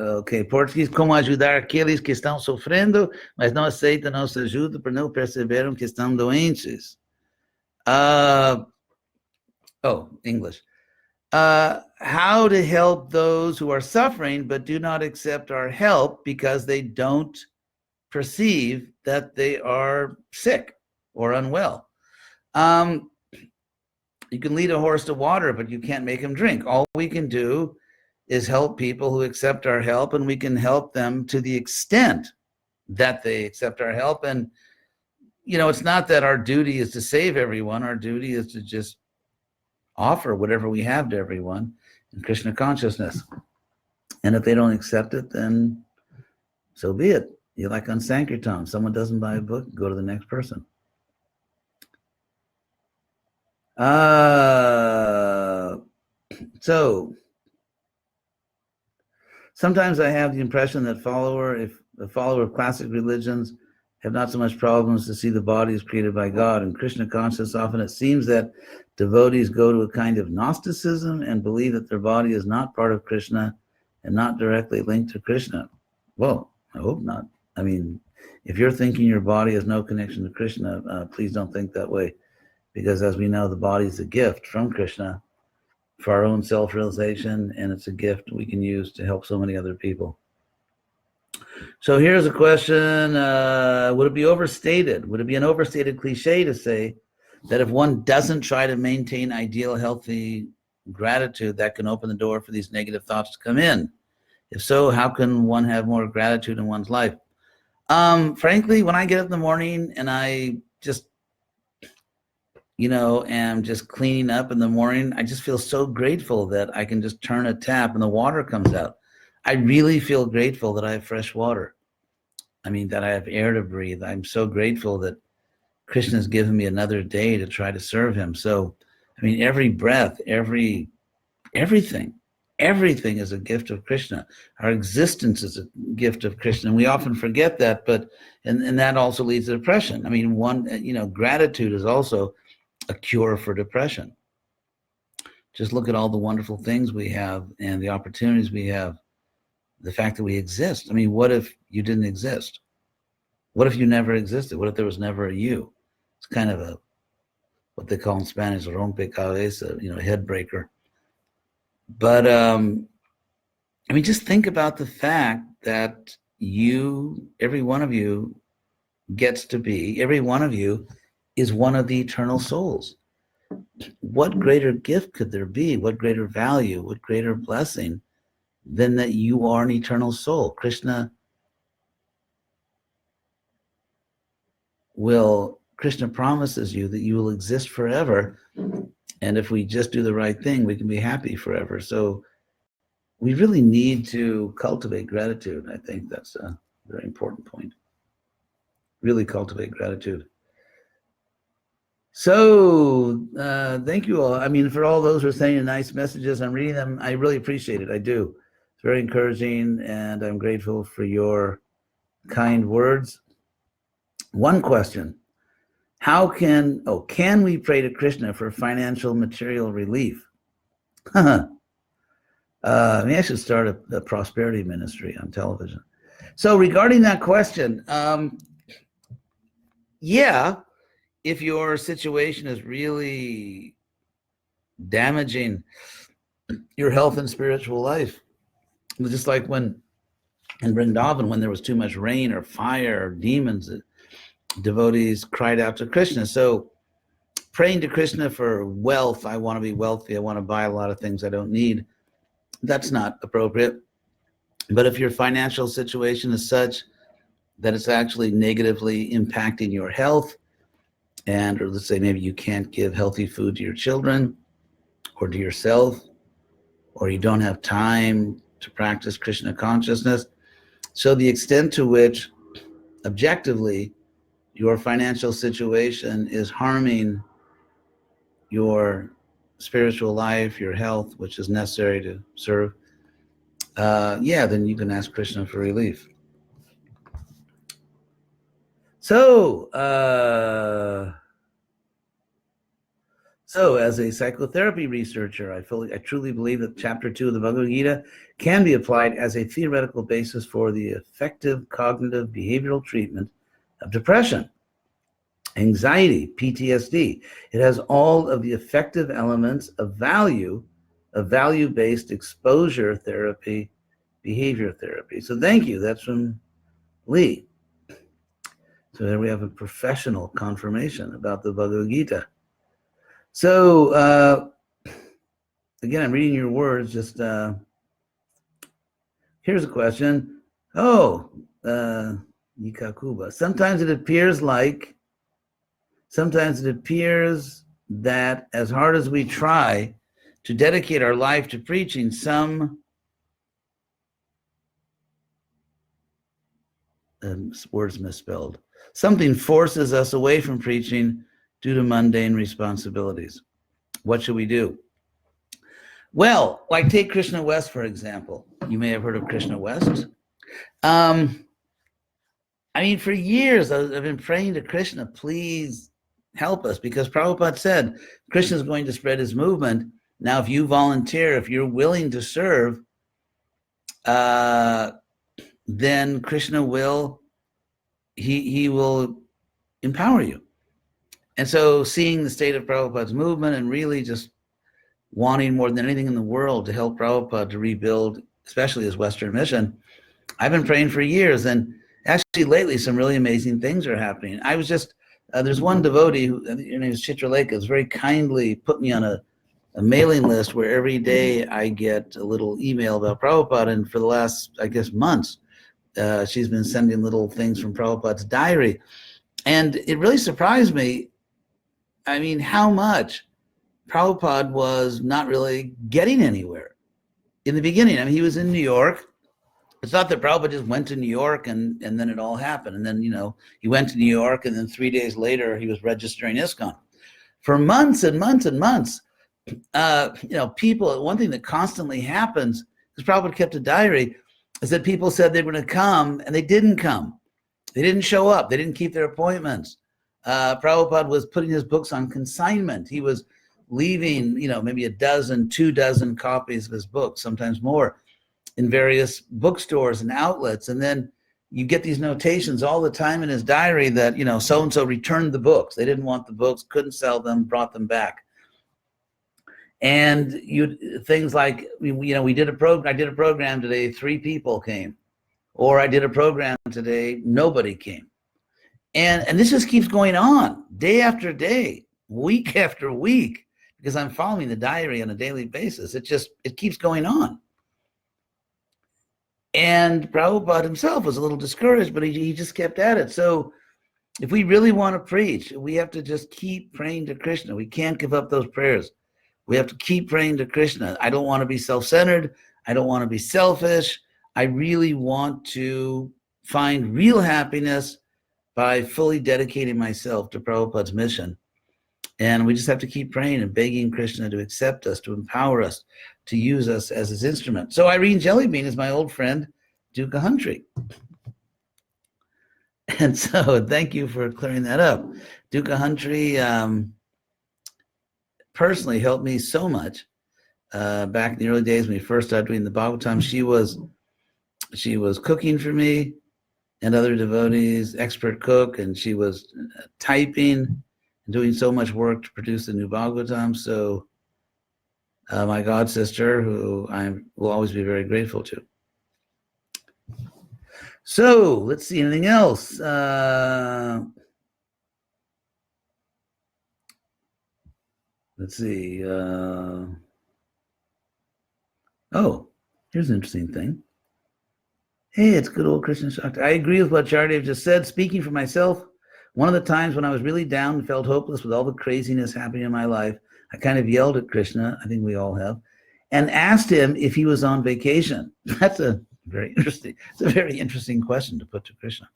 Ok, Português, como ajudar aqueles que estão sofrendo, mas não aceitam nossa ajuda por não perceberam que estão doentes. English. How to help those who are suffering but do not accept our help because they don't perceive that they are sick or unwell. You can lead a horse to water, but you can't make him drink. All we can do is help people who accept our help, and we can help them to the extent that they accept our help. And, you know, it's not that our duty is to save everyone. Our duty is to just offer whatever we have to everyone in Krishna consciousness. And if they don't accept it, then so be it. You're like on Sankirtan. Someone doesn't buy a book, go to the next person. So sometimes I have the impression that if a follower of classic religions have not so much problems to see the body as created by God. In Krishna consciousness, often it seems that devotees go to a kind of Gnosticism and believe that their body is not part of Krishna and not directly linked to Krishna. Well, I hope not. I mean, if you're thinking your body has no connection to Krishna, please don't think that way. Because as we know, the body is a gift from Krishna for our own self-realization, and it's a gift we can use to help so many other people. So here's a question. Would it be overstated? Would it be an overstated cliche to say that if one doesn't try to maintain ideal, healthy gratitude, that can open the door for these negative thoughts to come in? If so, how can one have more gratitude in one's life? Frankly, when I get up in the morning and I just, am just cleaning up in the morning, I just feel so grateful that I can just turn a tap and the water comes out. I really feel grateful that I have fresh water. I mean, that I have air to breathe. I'm so grateful that Krishna has given me another day to try to serve him. So, I mean, every breath, everything is a gift of Krishna. Our existence is a gift of Krishna. And we often forget that, and that also leads to depression. I mean, gratitude is also a cure for depression. Just look at all the wonderful things we have and the opportunities we have. The fact that we exist. I mean, what if you didn't exist? What if you never existed? What if there was never a you? It's kind of what they call in Spanish, rompecabezas, head breaker. But, just think about the fact that every one of you every one of you is one of the eternal souls. What greater gift could there be? What greater value? What greater blessing than that you are an eternal soul? Krishna promises you that you will exist forever. And if we just do the right thing, we can be happy forever. So we really need to cultivate gratitude. I think that's a very important point. Really cultivate gratitude. So thank you all. I mean, for all those who are sending nice messages, I'm reading them. I really appreciate it. I do. It's very encouraging, and I'm grateful for your kind words. One question. Can we pray to Krishna for financial material relief? Maybe I should start a prosperity ministry on television. So regarding that question, if your situation is really damaging your health and spiritual life, just like when in Vrindavan, when there was too much rain or fire or demons, devotees cried out to Krishna. So praying to Krishna for wealth, I want to be wealthy, I want to buy a lot of things I don't need, that's not appropriate. But if your financial situation is such that it's actually negatively impacting your health, or let's say maybe you can't give healthy food to your children or to yourself, or you don't have time to practice Krishna consciousness, so the extent to which objectively your financial situation is harming your spiritual life, your health, which is necessary to serve, then you can ask Krishna for relief. So, So, as a psychotherapy researcher, I truly believe that Chapter 2 of the Bhagavad Gita can be applied as a theoretical basis for the effective cognitive behavioral treatment of depression, anxiety, PTSD. It has all of the effective elements of value-based exposure therapy, behavior therapy. So thank you. That's from Lee. So there we have a professional confirmation about the Bhagavad Gita. So again, I'm reading your words. Just here's a question. Oh, Yikakuba. Sometimes it appears that as hard as we try to dedicate our life to preaching, some words misspelled. Something forces us away from preaching due to mundane responsibilities. What should we do? Well, like take Krishna West, for example. You may have heard of Krishna West. I mean, for years, I've been praying to Krishna, please help us, because Prabhupada said, Krishna is going to spread his movement. Now, if you volunteer, if you're willing to serve, then Krishna will, he will empower you. And so seeing the state of Prabhupada's movement and really just wanting more than anything in the world to help Prabhupada to rebuild, especially his Western mission, I've been praying for years. And actually lately, some really amazing things are happening. I was just, there's one devotee, who, her name is Chitraleka, has very kindly put me on a mailing list where every day I get a little email about Prabhupada. And for the last, I guess, months, she's been sending little things from Prabhupada's diary. And it really surprised me, I mean, how much Prabhupada was not really getting anywhere in the beginning. I mean, he was in New York. It's not that Prabhupada just went to New York and then it all happened. And then, you know, he went to New York and then 3 days later he was registering ISKCON. For months and months and months, you know, people, one thing that constantly happens, because Prabhupada kept a diary, is that people said they were going to come and they didn't come. They didn't show up. They didn't keep their appointments. Prabhupada was putting his books on consignment. He was leaving, you know, maybe 2 dozen copies of his books, sometimes more, in various bookstores and outlets. And then you get these notations all the time in his diary that, you know, so-and-so returned the books. They didn't want the books, couldn't sell them, brought them back. And things like, you know, I did a program today, 3 people came. Or I did a program today, nobody came. And this just keeps going on day after day, week after week, because I'm following the diary on a daily basis. It keeps going on. And Prabhupada himself was a little discouraged, but he just kept at it. So if we really want to preach, we have to just keep praying to Krishna. We can't give up those prayers. We have to keep praying to Krishna. I don't want to be self-centered. I don't want to be selfish. I really want to find real happiness by fully dedicating myself to Prabhupada's mission. And we just have to keep praying and begging Krishna to accept us, to empower us, to use us as his instrument. So Irene Jellybean is my old friend, Dukkha Huntry. And so thank you for clearing that up. Dukkha Huntry personally helped me so much back in the early days when we first started doing the Bhagavatam. She was cooking for me and other devotees, expert cook, and she was typing and doing so much work to produce the new Bhagavatam. So my god sister, who I will always be very grateful to. So let's see, anything else? Let's see. Oh, here's an interesting thing. Hey, it's good old Krishna Shakti. I agree with what Chardev just said. Speaking for myself, one of the times when I was really down and felt hopeless with all the craziness happening in my life, I kind of yelled at Krishna, I think we all have, and asked him if he was on vacation. It's a very interesting question to put to Krishna.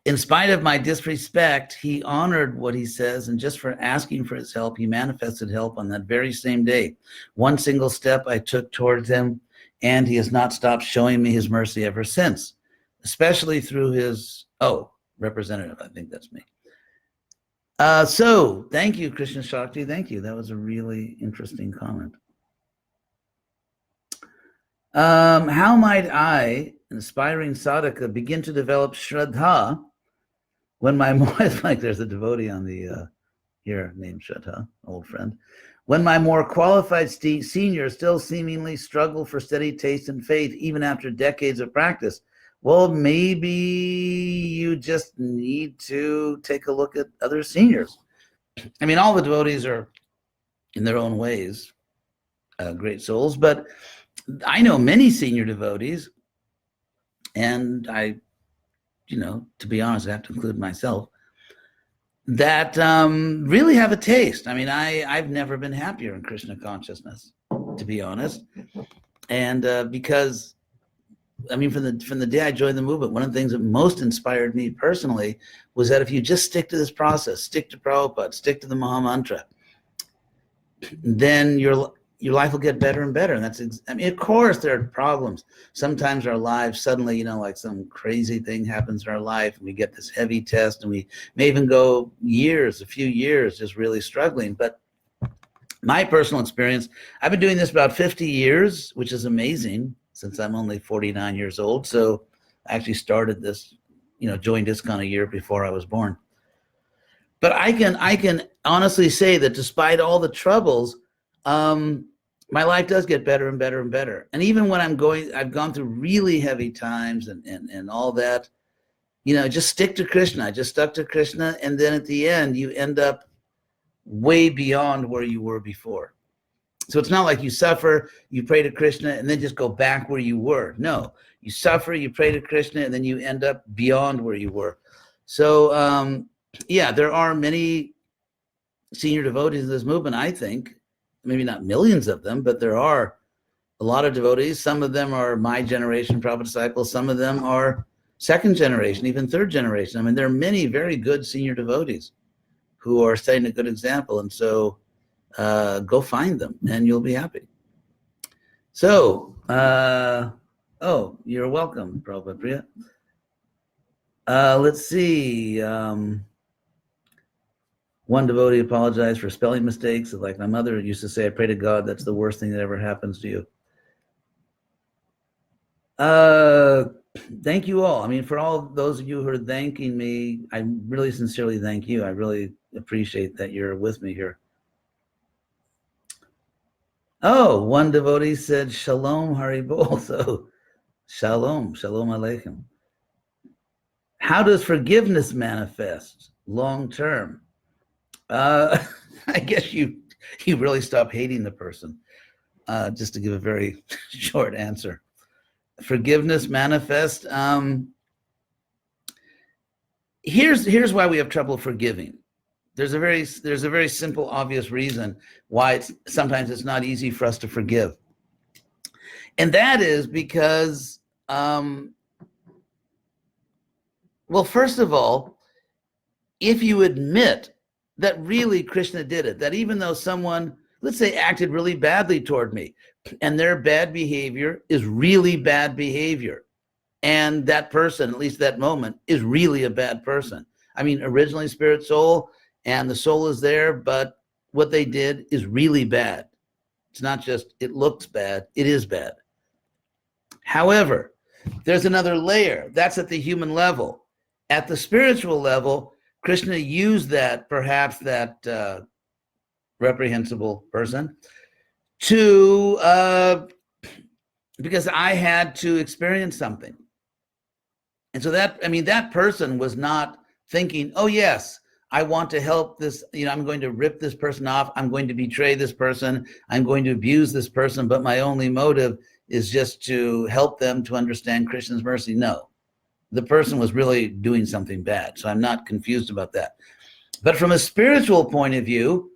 In spite of my disrespect, he honored what he says, and just for asking for his help, he manifested help on that very same day. One single step I took towards him, and he has not stopped showing me his mercy ever since, especially through his, representative, I think that's me. So thank you, Krishna Shakti. Thank you. That was a really interesting comment. How might I, an aspiring sadhaka, begin to develop shraddha when my more, like there's a devotee on the here named Shraddha, old friend, when my more qualified seniors still seemingly struggle for steady taste and faith even after decades of practice? Well, maybe you just need to take a look at other seniors. I mean, all the devotees are, in their own ways, great souls, but I know many senior devotees, and I, to be honest, I have to include myself, that really have a taste. I mean, I've never been happier in Krishna consciousness, to be honest. And because, I mean, from the day I joined the movement, one of the things that most inspired me personally was that if you just stick to this process, stick to Prabhupada, stick to the Maha Mantra, then your life will get better and better. And that's, I mean, of course there are problems. Sometimes our lives suddenly, like some crazy thing happens in our life and we get this heavy test and we may even go a few years just really struggling. But my personal experience, I've been doing this about 50 years, which is amazing since I'm only 49 years old. So I actually started this, joined ISKCON a year before I was born. But I can honestly say that despite all the troubles, my life does get better and better and better. And even when I've gone through really heavy times and all that, just stick to Krishna. I just stuck to Krishna. And then at the end, you end up way beyond where you were before. So it's not like you suffer, you pray to Krishna, and then just go back where you were. No, you suffer, you pray to Krishna, and then you end up beyond where you were. So, yeah, there are many senior devotees of this movement, I think, maybe not millions of them, but there are a lot of devotees. Some of them are my generation Prabhupada disciples. Some of them are second generation, even third generation. I mean, there are many very good senior devotees who are setting a good example. And so go find them and you'll be happy. So, oh, you're welcome, Prabhupada Priya. Let's see. One devotee apologized for spelling mistakes. Like my mother used to say, I pray to God that's the worst thing that ever happens to you. Thank you all. I mean, for all those of you who are thanking me, I really sincerely thank you. I really appreciate that you're with me here. Oh, one devotee said, Shalom Haribol. So, Shalom Aleichem. How does forgiveness manifest long term? I guess you really stop hating the person, just to give a very short answer. Forgiveness manifest. Here's why we have trouble forgiving. There's a very simple, obvious reason why sometimes it's not easy for us to forgive. And that is because, well, first of all, if you admit that really Krishna did it, that even though someone, let's say, acted really badly toward me, and their bad behavior is really bad behavior, and that person, at least that moment, is really a bad person. I mean, originally spirit soul, and the soul is there, but what they did is really bad. It's not just, it looks bad, it is bad. However, there's another layer. That's at the human level. At the spiritual level, Krishna used that, perhaps that reprehensible person, to, because I had to experience something. And so that person was not thinking, oh yes, I want to help this, I'm going to rip this person off, I'm going to betray this person, I'm going to abuse this person, but my only motive is just to help them to understand Krishna's mercy. No, the person was really doing something bad. So I'm not confused about that. But from a spiritual point of view,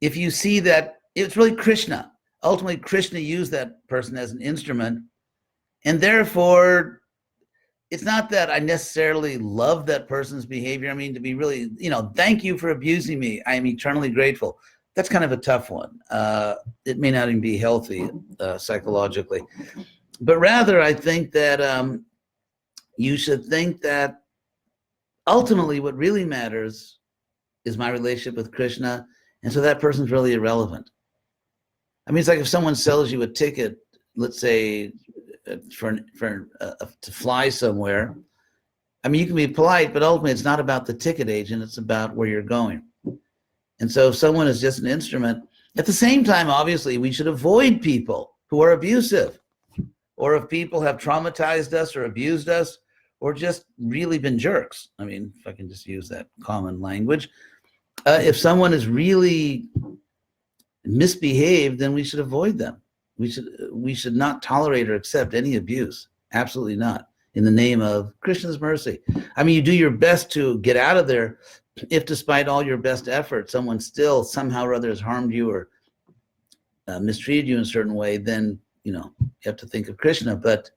if you see that it's really Krishna, ultimately Krishna used that person as an instrument, and therefore it's not that I necessarily love that person's behavior. I mean, to be really, thank you for abusing me, I am eternally grateful. That's kind of a tough one. It may not even be healthy psychologically. But rather, I think that you should think that ultimately what really matters is my relationship with Krishna? And so that person's really irrelevant. I mean, it's like if someone sells you a ticket, let's say to fly somewhere. I mean, you can be polite, but ultimately it's not about the ticket agent, it's about where you're going. And so if someone is just an instrument, at the same time, obviously, we should avoid people who are abusive, or if people have traumatized us or abused us, or just really been jerks. I mean, if I can just use that common language. If someone is really misbehaved, then we should avoid them. We should not tolerate or accept any abuse. Absolutely not. In the name of Krishna's mercy. I mean, you do your best to get out of there. If despite all your best effort, someone still somehow or other has harmed you or mistreated you in a certain way, then, you have to think of Krishna. But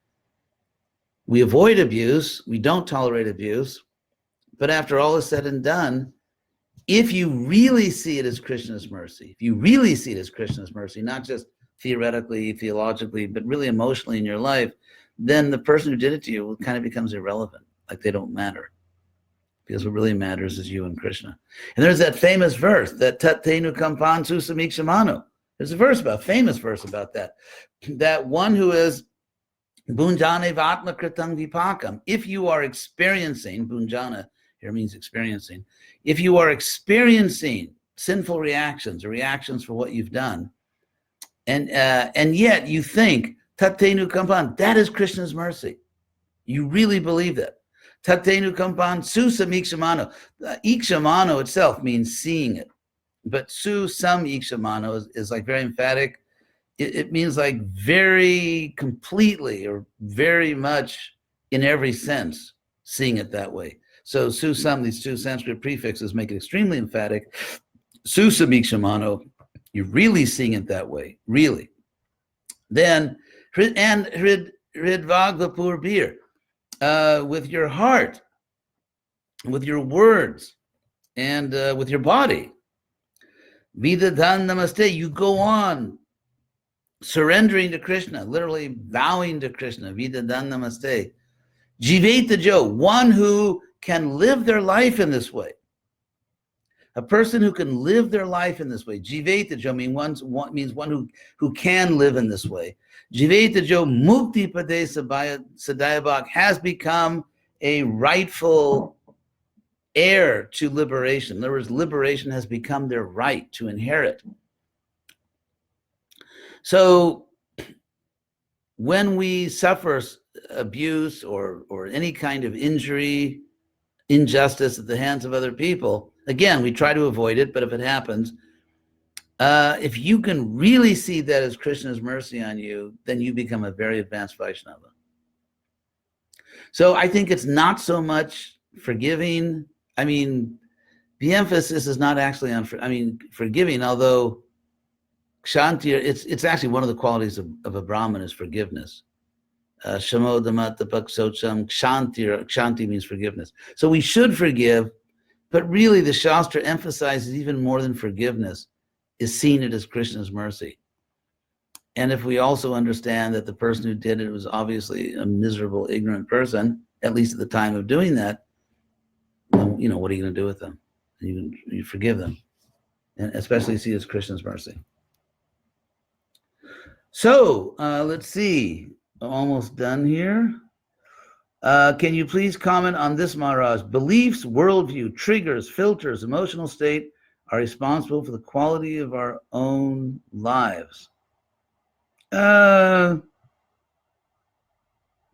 we avoid abuse. We don't tolerate abuse. But after all is said and done, if you really see it as Krishna's mercy, if you really see it as Krishna's mercy, not just theoretically, theologically, but really emotionally in your life, then the person who did it to you kind of becomes irrelevant, like they don't matter. Because what really matters is you and Krishna. And there's that famous verse, that tat tenu kampan susamikshimano. There's a famous verse about that. That one who is bunjane vatma kritang vipakam, if you are experiencing, bunjana here means experiencing, if you are experiencing sinful reactions or reactions for what you've done, and yet you think, Tattenu kampan, that is Krishna's mercy. You really believe that. Tattenu kampan susa ikshamano. Ikshamano itself means seeing it. But su sam ikshamano is like very emphatic. It means like very completely or very much in every sense, seeing it that way. So su sam, these two Sanskrit prefixes make it extremely emphatic. Su sam ikshamano, you're really seeing it that way, really. Then, and hridvagvapur bir, with your heart, with your words, and with your body. Vidadhan namaste, you go on surrendering to Krishna, literally vowing to Krishna. Vidadhan namaste. Jiveta Jo, one who can live their life in this way. A person who can live their life in this way. Jiveta Jo means one who can live in this way. Jiveta Jo Mukti Pade Sadayabhak has become a rightful heir to liberation. In other words, liberation has become their right to inherit. So when we suffer abuse or any kind of injury, injustice at the hands of other people, again, we try to avoid it, but if it happens, if you can really see that as Krishna's mercy on you, then you become a very advanced Vaishnava. So I think it's not so much forgiving. I mean, the emphasis is not actually on, forgiving, although Kshanti, it's actually one of the qualities of a Brahmin is forgiveness. Shamodamatapak Kshanti means forgiveness. So we should forgive, but really the Shastra emphasizes even more than forgiveness is seeing it as Krishna's mercy. And if we also understand that the person who did it was obviously a miserable, ignorant person, at least at the time of doing that, then, what are you going to do with them? You forgive them, and especially see it as Krishna's mercy. So let's see, almost done here. Can you please comment on this, Maharaj? Beliefs, worldview, triggers, filters, emotional state are responsible for the quality of our own lives. Not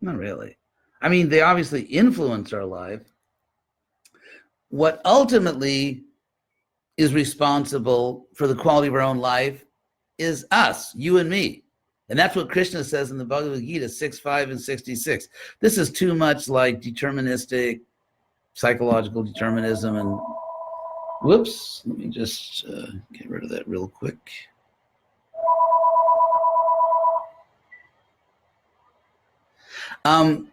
really. I mean, they obviously influence our life. What ultimately is responsible for the quality of our own life is us, you and me. And that's what Krishna says in the Bhagavad Gita 6.5 and 66. This is too much like deterministic, psychological determinism. And whoops, let me just get rid of that real quick. Actually,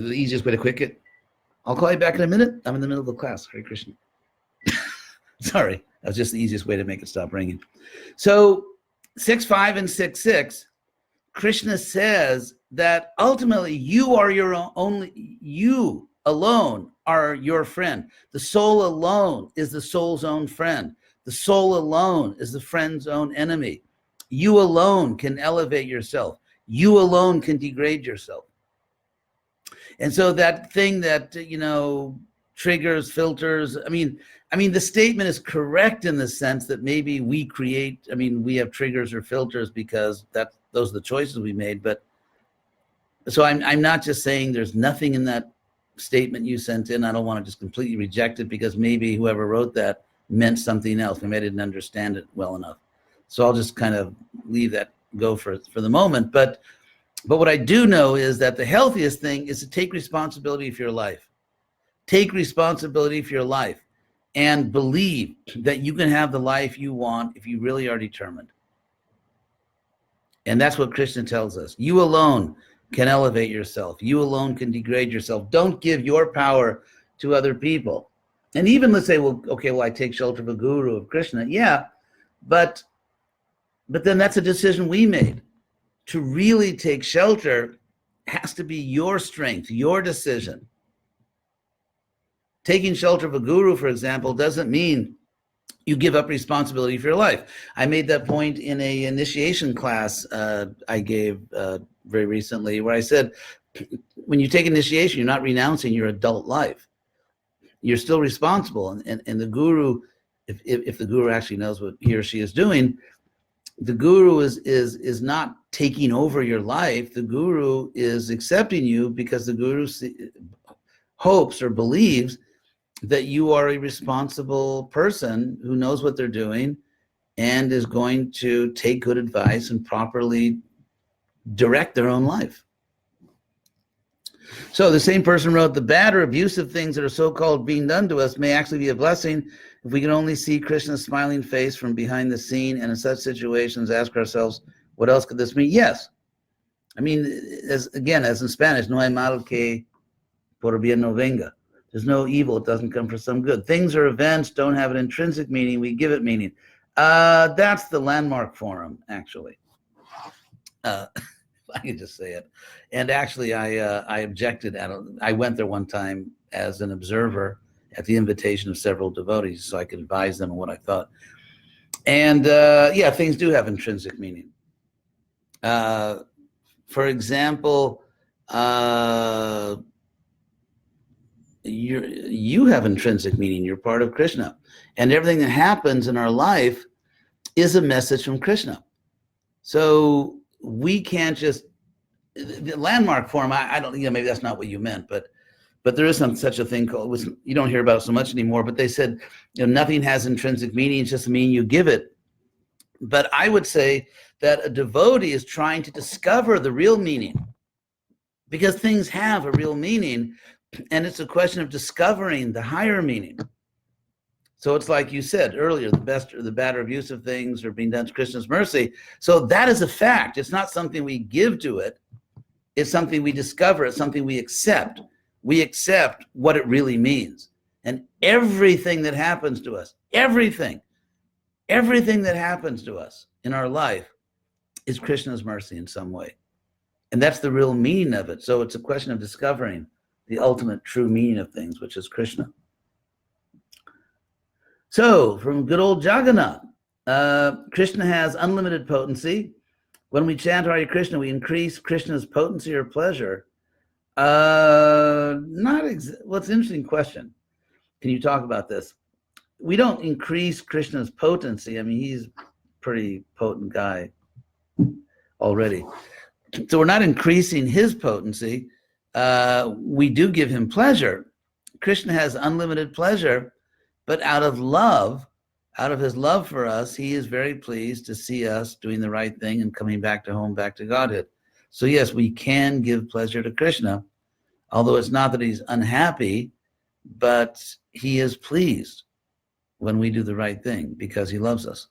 the easiest way to quit it, I'll call you back in a minute. I'm in the middle of the class. Hare Krishna. Sorry, that was just the easiest way to make it stop ringing. So 6.5 and 6.6, Krishna says that ultimately you are your own, you alone are your friend. The soul alone is the soul's own friend. The soul alone is the friend's own enemy. You alone can elevate yourself. You alone can degrade yourself. And so that thing that, triggers, filters, I mean, the statement is correct in the sense that maybe we have triggers or filters because those are the choices we made. But so I'm not just saying there's nothing in that statement you sent in. I don't want to just completely reject it because maybe whoever wrote that meant something else. Maybe I didn't understand it well enough. So I'll just kind of leave that go for the moment. But what I do know is that the healthiest thing is to take responsibility for your life. Take responsibility for your life and believe that you can have the life you want if you really are determined. And that's what Krishna tells us. You alone can elevate yourself. You alone can degrade yourself. Don't give your power to other people. And even let's say, I take shelter of a guru, of Krishna. Yeah, but then that's a decision we made. To really take shelter has to be your strength, your decision. Taking shelter of a guru, for example, doesn't mean you give up responsibility for your life. I made that point in a initiation class I gave very recently, where I said, when you take initiation, you're not renouncing your adult life. You're still responsible. And the guru, if the guru actually knows what he or she is doing, the guru is not taking over your life. The guru is accepting you because the guru hopes or believes that you are a responsible person who knows what they're doing and is going to take good advice and properly direct their own life. So the same person wrote, the bad or abusive things that are so-called being done to us may actually be a blessing if we can only see Krishna's smiling face from behind the scene, and in such situations ask ourselves, what else could this mean? Yes. I mean, as in Spanish, no hay mal que por bien no venga. There's no evil, it doesn't come for some good. Things or events don't have an intrinsic meaning, we give it meaning. That's the Landmark Forum, actually. I can just say it. And actually, I objected. I went there one time as an observer at the invitation of several devotees, so I could advise them on what I thought. And things do have intrinsic meaning. For example, you have intrinsic meaning. You're part of Krishna, and everything that happens in our life is a message from Krishna. So we can't just, the Landmark Forum, I don't, maybe that's not what you meant, but there is such a thing called, you don't hear about it so much anymore, but they said, nothing has intrinsic meaning, it's just the meaning you give it. But I would say that a devotee is trying to discover the real meaning, because things have a real meaning, and it's a question of discovering the higher meaning. So it's like you said earlier, the best or the bad or abusive things are being done to Krishna's mercy. So that is a fact. It's not something we give to it. It's something we discover. It's something we accept. We accept what it really means. And everything that happens to us, everything that happens to us in our life is Krishna's mercy in some way. And that's the real meaning of it. So it's a question of discovering the ultimate true meaning of things, which is Krishna. So, from good old Jagannath, Krishna has unlimited potency. When we chant Hare Krishna, we increase Krishna's potency or pleasure. Well, it's an interesting question. Can you talk about this? We don't increase Krishna's potency. I mean, he's a pretty potent guy already. So we're not increasing his potency. We do give him pleasure. Krishna has unlimited pleasure. But out of his love for us, he is very pleased to see us doing the right thing and coming back to home, back to Godhead. So yes, we can give pleasure to Krishna, although it's not that he's unhappy, but he is pleased when we do the right thing because he loves us.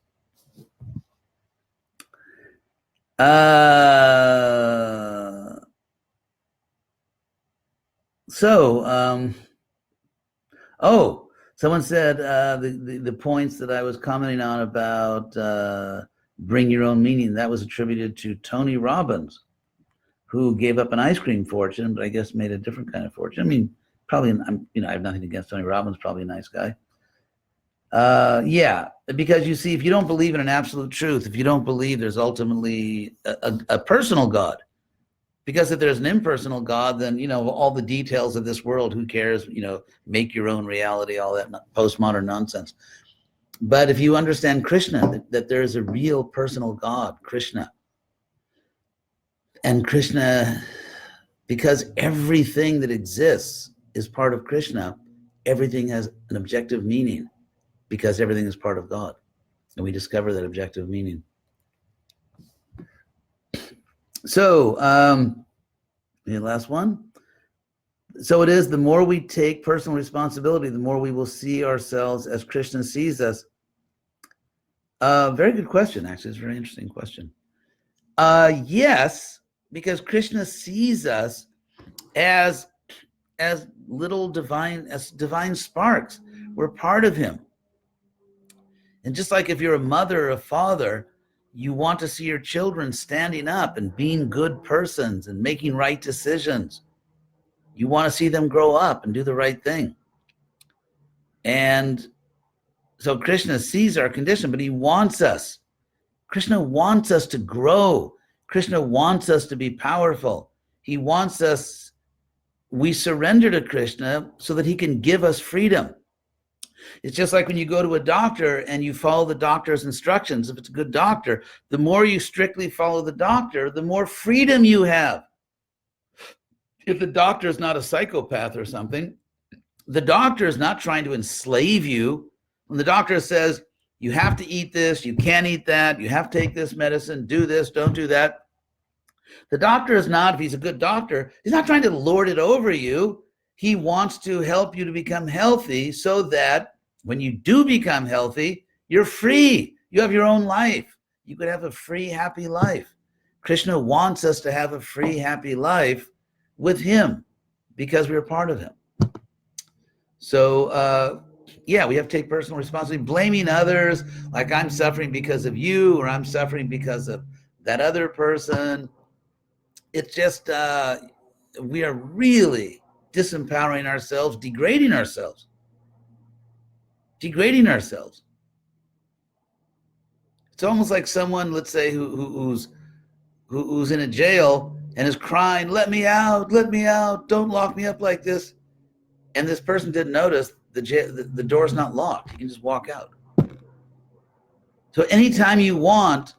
Someone said the points that I was commenting on about bring your own meaning, that was attributed to Tony Robbins, who gave up an ice cream fortune, but I guess made a different kind of fortune. I mean, Probably, I have nothing against Tony Robbins, probably a nice guy. Yeah, because you see, if you don't believe in an absolute truth, if you don't believe there's ultimately a personal God, because if there's an impersonal God, then, all the details of this world, who cares? Make your own reality, all that postmodern nonsense. But if you understand Krishna, that there is a real personal God, Krishna, and Krishna, because everything that exists is part of Krishna, everything has an objective meaning, because everything is part of God. And we discover that objective meaning. So, the last one. So it is, the more we take personal responsibility, the more we will see ourselves as Krishna sees us. Very good question, actually. It's a very interesting question. Yes, because Krishna sees us as little divine sparks. We're part of him. And just like if you're a mother or a father, you want to see your children standing up and being good persons and making right decisions. You want to see them grow up and do the right thing. And so Krishna sees our condition, but he wants us. Krishna wants us to grow. Krishna wants us to be powerful. He wants us, we surrender to Krishna so that he can give us freedom. It's just like when you go to a doctor and you follow the doctor's instructions. If it's a good doctor, the more you strictly follow the doctor, the more freedom you have. If the doctor is not a psychopath or something, the doctor is not trying to enslave you. When the doctor says, you have to eat this, you can't eat that, you have to take this medicine, do this, don't do that. The doctor is not, if he's a good doctor, he's not trying to lord it over you. He wants to help you to become healthy so that when you do become healthy, you're free. You have your own life. You could have a free, happy life. Krishna wants us to have a free, happy life with him because we're part of him. So, yeah, we have to take personal responsibility. Blaming others, like I'm suffering because of you, or I'm suffering because of that other person. It's just, we are really disempowering ourselves, degrading ourselves. It's almost like someone, let's say, who's in a jail and is crying, let me out, don't lock me up like this. And this person didn't notice the door's not locked. You can just walk out. So anytime you want,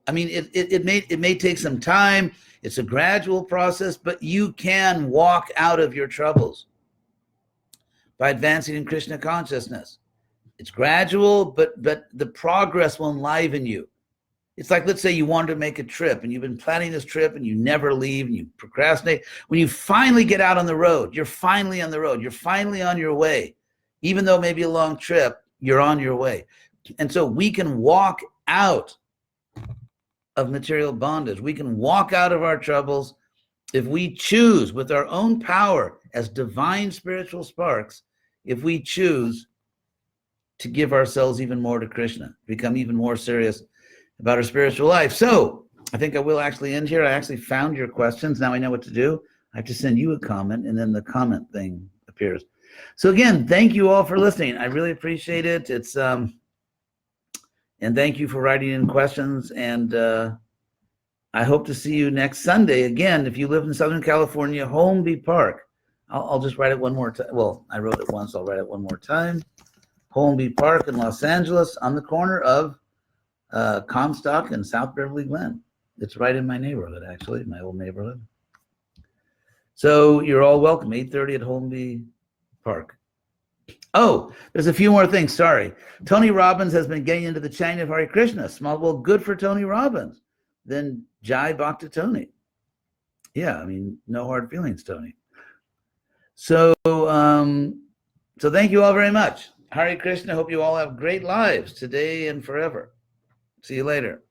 I mean, it may take some time. It's a gradual process, but you can walk out of your troubles by advancing in Krishna consciousness. It's gradual, but the progress will enliven you. It's like, let's say you wanted to make a trip and you've been planning this trip and you never leave and you procrastinate. When you finally get out on the road, you're finally on the road. You're finally on your way. Even though maybe a long trip, you're on your way. And so we can walk out of material bondage. We can walk out of our troubles if we choose with our own power as divine spiritual sparks, if we choose to give ourselves even more to Krishna, become even more serious about our spiritual life. So I think I will actually end here. I actually found your questions. Now I know what to do. I have to send you a comment, and then the comment thing appears. So again, thank you all for listening. I really appreciate it. It's and thank you for writing in questions. And I hope to see you next Sunday. Again, if you live in Southern California, Holmby Park. I'll just write it one more time. Well, I wrote it once. I'll write it one more time. Holmby Park in Los Angeles, on the corner of Comstock and South Beverly Glen. It's right in my neighborhood, actually, my old neighborhood. So you're all welcome, 8:30 at Holmby Park. Oh, there's a few more things, sorry. Tony Robbins has been getting into the chanting of Hare Krishna. Well, good for Tony Robbins. Then Jai Bhakta Tony. Yeah, I mean, no hard feelings, Tony. So, so thank you all very much. Hare Krishna, hope you all have great lives today and forever. See you later.